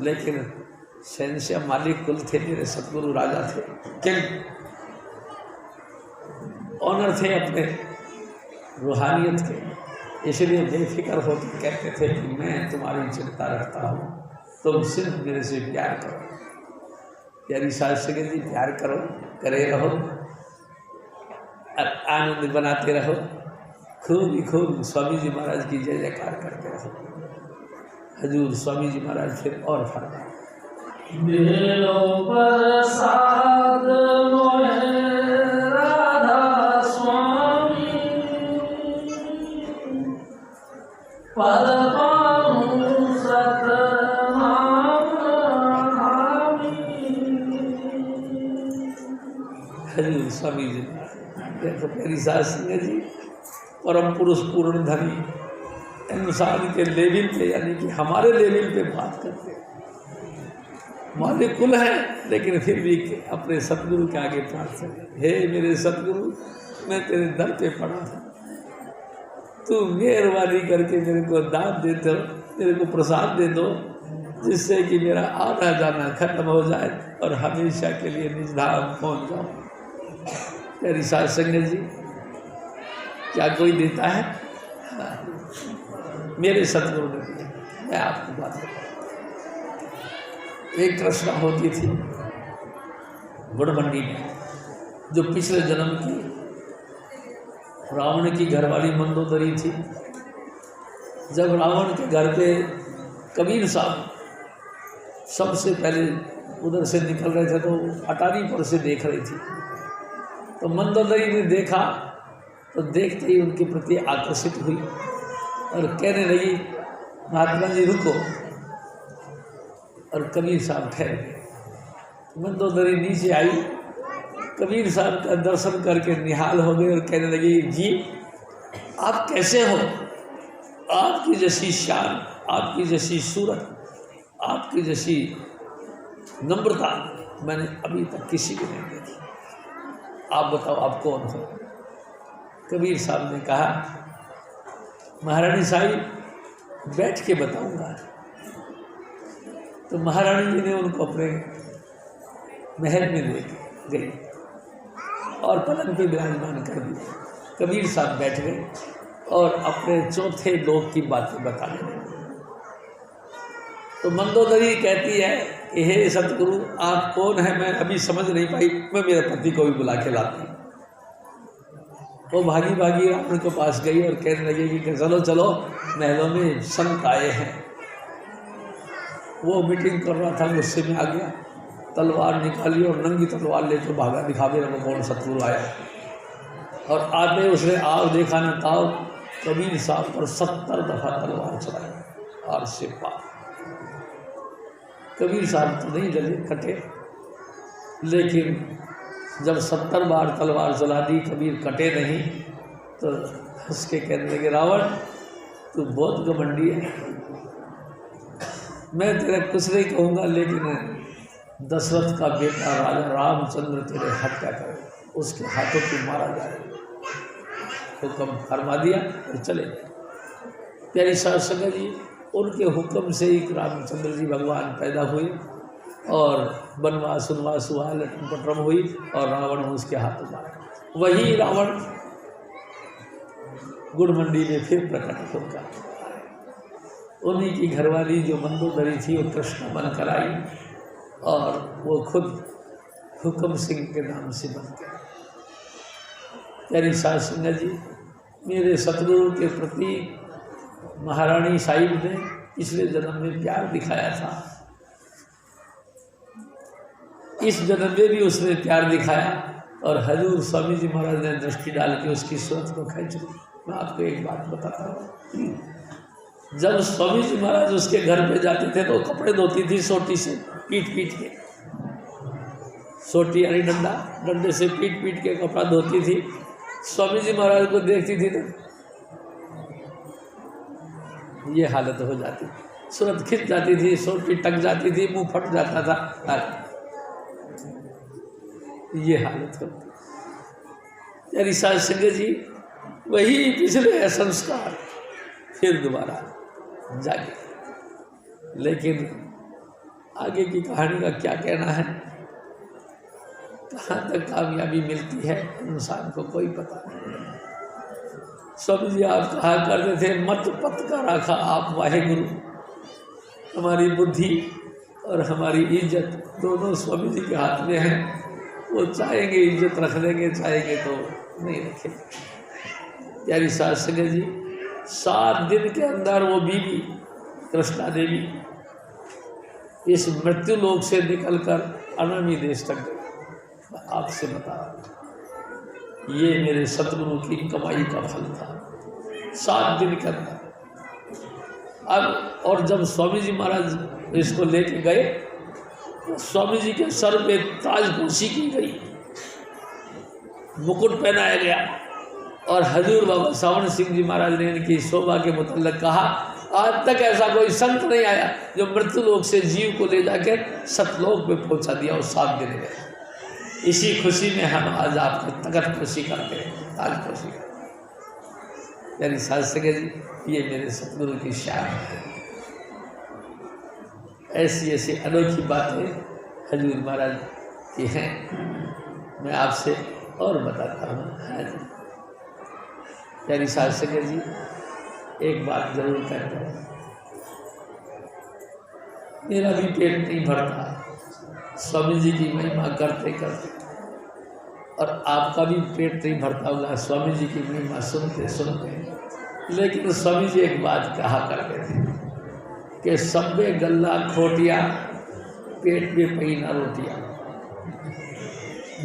लेकिन शहंशाह मालिक कुल थे मेरे सतगुरु, राजा थे, किंग, ऑनर थे अपने रूहानियत के, इसलिए बेफिक्र होकर कहते थे कि मैं तुम्हारी चिंता रखता हूँ, तुम सिर्फ मेरे से प्यार करो। प्यारी साध संगत जी, प्यार करो, करे रहो, आनंद बनाते रहो, खूब ही खूब स्वामी जी महाराज की जय जयकार करते रहो। हजूर स्वामी जी महाराज फिर और फरमाए, मेरो प्रसाद मोहे राधा स्वामी, पद पाऊं सतनाम हामी। हजूर स्वामी जी देखो प्यारी साध संगत जी, परम पुरुष पूर्ण धनी इंसान के लेवल पे, यानी कि हमारे लेवल पे बात करते हैं। मालिक कुल है, लेकिन फिर भी अपने सतगुरु के आगे प्रार्थना, हे मेरे सतगुरु, मैं तेरे दर पे पड़ा था, तू मेहरबानी करके मेरे को दान दे दो, मेरे को प्रसाद दे दो, जिससे कि मेरा आना जाना खत्म हो जाए और हमेशा के लिए निज धाम पहुँच जाऊँ। मेरी साथ संगत जी, क्या कोई देता है? मेरे सतगुरु ने दिया। मैं आपको बात बताऊँ, एक कृष्णा होती थी गुड़मंडी में, जो पिछले जन्म की रावण की घरवाली मंदोदरी थी। जब रावण के घर पे कबीर साहब सबसे पहले उधर से निकल रहे थे तो अटारी पर से देख रही थी, तो मंदोदरी ने देखा, तो देखते ही उनके प्रति आकर्षित हुई और कहने लगी, महात्मा जी रुको। और कबीर साहब ठहर गए। मंदोदरी नीचे आई, कबीर साहब का दर्शन करके निहाल हो गए और कहने लगी, जी आप कैसे हो? आपकी जैसी शान, आपकी जैसी सूरत, आपकी जैसी नम्रता मैंने अभी तक किसी को नहीं देखी। आप बताओ आप कौन हो? कबीर साहब ने कहा, महारानी साहिब बैठ के बताऊंगा। तो महारानी जी ने उनको अपने महल में ले गई और पलंग पे विराजमान कर दिया। कबीर साहब बैठ गए और अपने चौथे लोक की बातें बताने लगे। तो मंदोदरी कहती है कि हे सतगुरु, आप कौन है? मैं अभी समझ नहीं पाई, मैं मेरे पति को भी बुला के लाती। वो भागी भागी रावण के पास गई और कहने लगी कि चलो चलो, महलों में संत आए हैं। वो मीटिंग कर रहा था, गुस्से में आ गया, तलवार निकाली और नंगी तलवार लेकर भागा, दिखावे रहा कौन शत्रु आया। और आते उसने आव देखा न ताव, कबीर साहब पर 70 दफा तलवार चलाई और से पार। कबीर साहब तो नहीं जले कटे, लेकिन जब 70 बार तलवार चला दी, कबीर कटे नहीं, तो हंस के कहने लगे, रावण तू बहुत घमंडी है, मैं तेरा कुछ नहीं कहूँगा, लेकिन दशरथ का बेटा राजा रामचंद्र तेरे हत्या करे, उसके हाथों पे मारा जाए। हुक्म फरमा दिया और चले गए। प्यारी साध संगत जी, उनके हुक्म से ही रामचंद्र जी भगवान पैदा हुए और वनवास उनवास हुआ, लटन पटरम हुई और रावण उसके हाथों मारा। वही रावण गुड़मंडी में फिर प्रकट होगा। उन्हीं की घरवाली जो मंदोदरी थी वो कृष्ण बनकर आई और वो खुद हुक्म सिंह के नाम से बन गया। प्यारी साध संगत जी, मेरे सतगुरु के प्रति महारानी साहिब ने पिछले जन्म में प्यार दिखाया था, इस जन्म में भी उसने प्यार दिखाया और हजूर स्वामी जी महाराज ने दृष्टि डाल के उसकी सूरत को खींच ली। मैं आपको एक बात बताता हूँ, जब स्वामी जी महाराज उसके घर पे जाते थे तो कपड़े धोती थी सोटी से पीट पीट के, सोटी यानी डंडा, डंडे से पीट पीट के कपड़ा धोती थी। स्वामी जी महाराज को देखती थी तो ये हालत हो जाती, सूरत खिंच जाती थी, सोटी टक जाती थी, मुंह फट जाता था, ये हालत होती। यानी साध संगत जी, वही पिछले संस्कार फिर दोबारा जागे। लेकिन आगे की कहानी का क्या कहना है, कहाँ तक कामयाबी मिलती है इंसान को कोई पता नहीं। स्वामी जी आप कहा करते थे, मत पत का राखा आप वाहेगुरु। हमारी बुद्धि और हमारी इज्जत दोनों स्वामी जी के हाथ में है। वो चाहेंगे इज्जत रख देंगे, चाहेंगे तो नहीं रखेंगे। प्यारी साध संगत जी, 7 दिन के अंदर वो बीवी कृष्णा देवी इस मृत्यु लोक से निकलकर अनामी देश तक गई। आपसे बता, ये मेरे सतगुरु की कमाई का फल था, 7 दिन के अंदर। अब और जब स्वामी जी महाराज इसको लेके गए तो स्वामी जी के सर पे ताजपोशी की गई, मुकुट पहनाया गया और हजूर बाबा सावन सिंह जी महाराज ने इनकी शोभा के मुतल्लिक़ कहा, आज तक ऐसा कोई संत नहीं आया जो मृत्यु लोक से जीव को ले जाकर सतलोक में पहुंचा दिया और 7 दिन में। इसी खुशी में हम आज आपको तगत खुशी करते हैं, आज खुशी करते। यानी साध संगत जी, ये मेरे सतगुरु की शान है। ऐसी ऐसी अनोखी बातें हजूर महाराज की हैं, मैं आपसे और बताता हूँ। यानी साध संगत जी, एक बात जरूर कहता हूँ, मेरा भी पेट नहीं भरता स्वामी जी की महिमा करते करते, और आपका भी पेट नहीं भरता होगा स्वामी जी की महिमा सुनते सुनते। लेकिन स्वामी जी एक बात कहा करते थे कि सब्बे गल्ला खोटिया, पेट में पई ना रोटियाँ।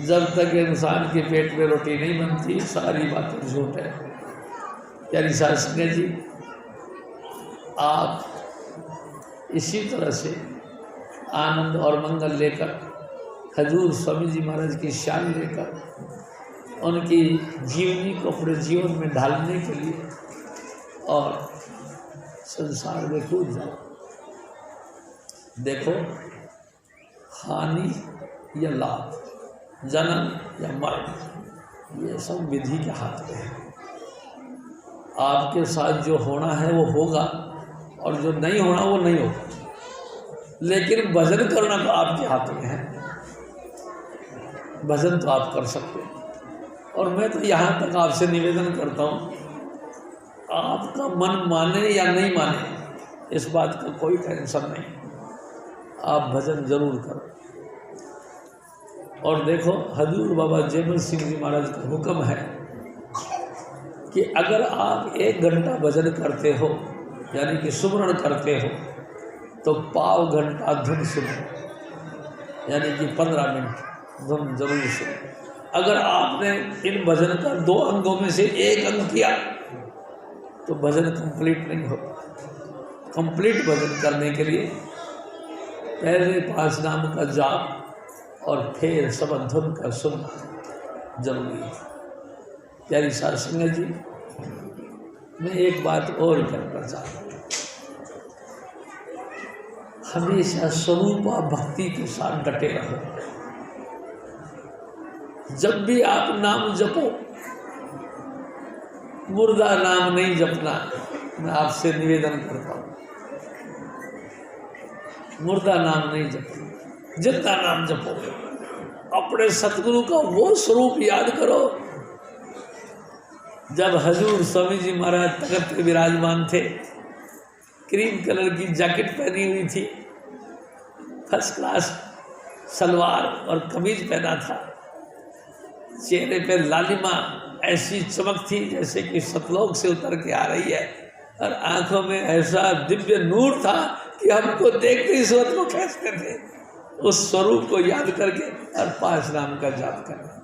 जब तक इंसान के पेट में रोटी नहीं बनती, सारी बातें झूठ है। यानी साध संगत जी, आप इसी तरह से आनंद और मंगल लेकर हजूर स्वामी जी महाराज की शान लेकर उनकी जीवनी को अपने जीवन में ढालने के लिए और संसार में कूद जाओ। देखो, हानि या लाभ, जन्म या मरण, ये सब विधि के हाथ में है। आपके साथ जो होना है वो होगा और जो नहीं होना वो नहीं होगा, लेकिन भजन करना तो आपके हाथ में है। भजन तो आप कर सकते हैं। और मैं तो यहाँ तक आपसे निवेदन करता हूँ, आपका मन माने या नहीं माने इस बात का कोई टेंशन नहीं, आप भजन जरूर करो। और देखो, हजूर बाबा जयमल सिंह जी महाराज का हुक्म है कि अगर आप 1 घंटा भजन करते हो, यानी कि सुमरण करते हो, तो पाव घंटा धुन सुनो, यानी कि 15 मिनट धुन जरूर सुनो। अगर आपने इन भजन का 2 अंगों में से 1 अंग किया तो भजन कंप्लीट नहीं होगा। कंप्लीट भजन करने के लिए पहले 5 नाम का जाप और फिर सब धुन का सुनना जरूरी है। प्यारी साध संगत जी, मैं एक बात और करना चाहता हूँ, हमेशा स्वरूपा भक्ति के साथ डटे रहो। जब भी आप नाम जपो, मुर्दा नाम नहीं जपना, मैं आपसे निवेदन करता हूँ। मुर्दा नाम नहीं जपो, जितना नाम जपो, अपने सतगुरु का वो स्वरूप याद करो। जब हजूर स्वामी जी महाराज तख्त पे विराजमान थे, क्रीम कलर की जैकेट पहनी हुई थी, फर्स्ट क्लास सलवार और कमीज पहना था, चेहरे पे लालिमा ऐसी चमक थी जैसे कि सतलोक से उतर के आ रही है, और आंखों में ऐसा दिव्य नूर था कि हमको देखते ही स्वरूप को खींचते थे। उस स्वरूप को याद करके और 5 नाम का जाप करना।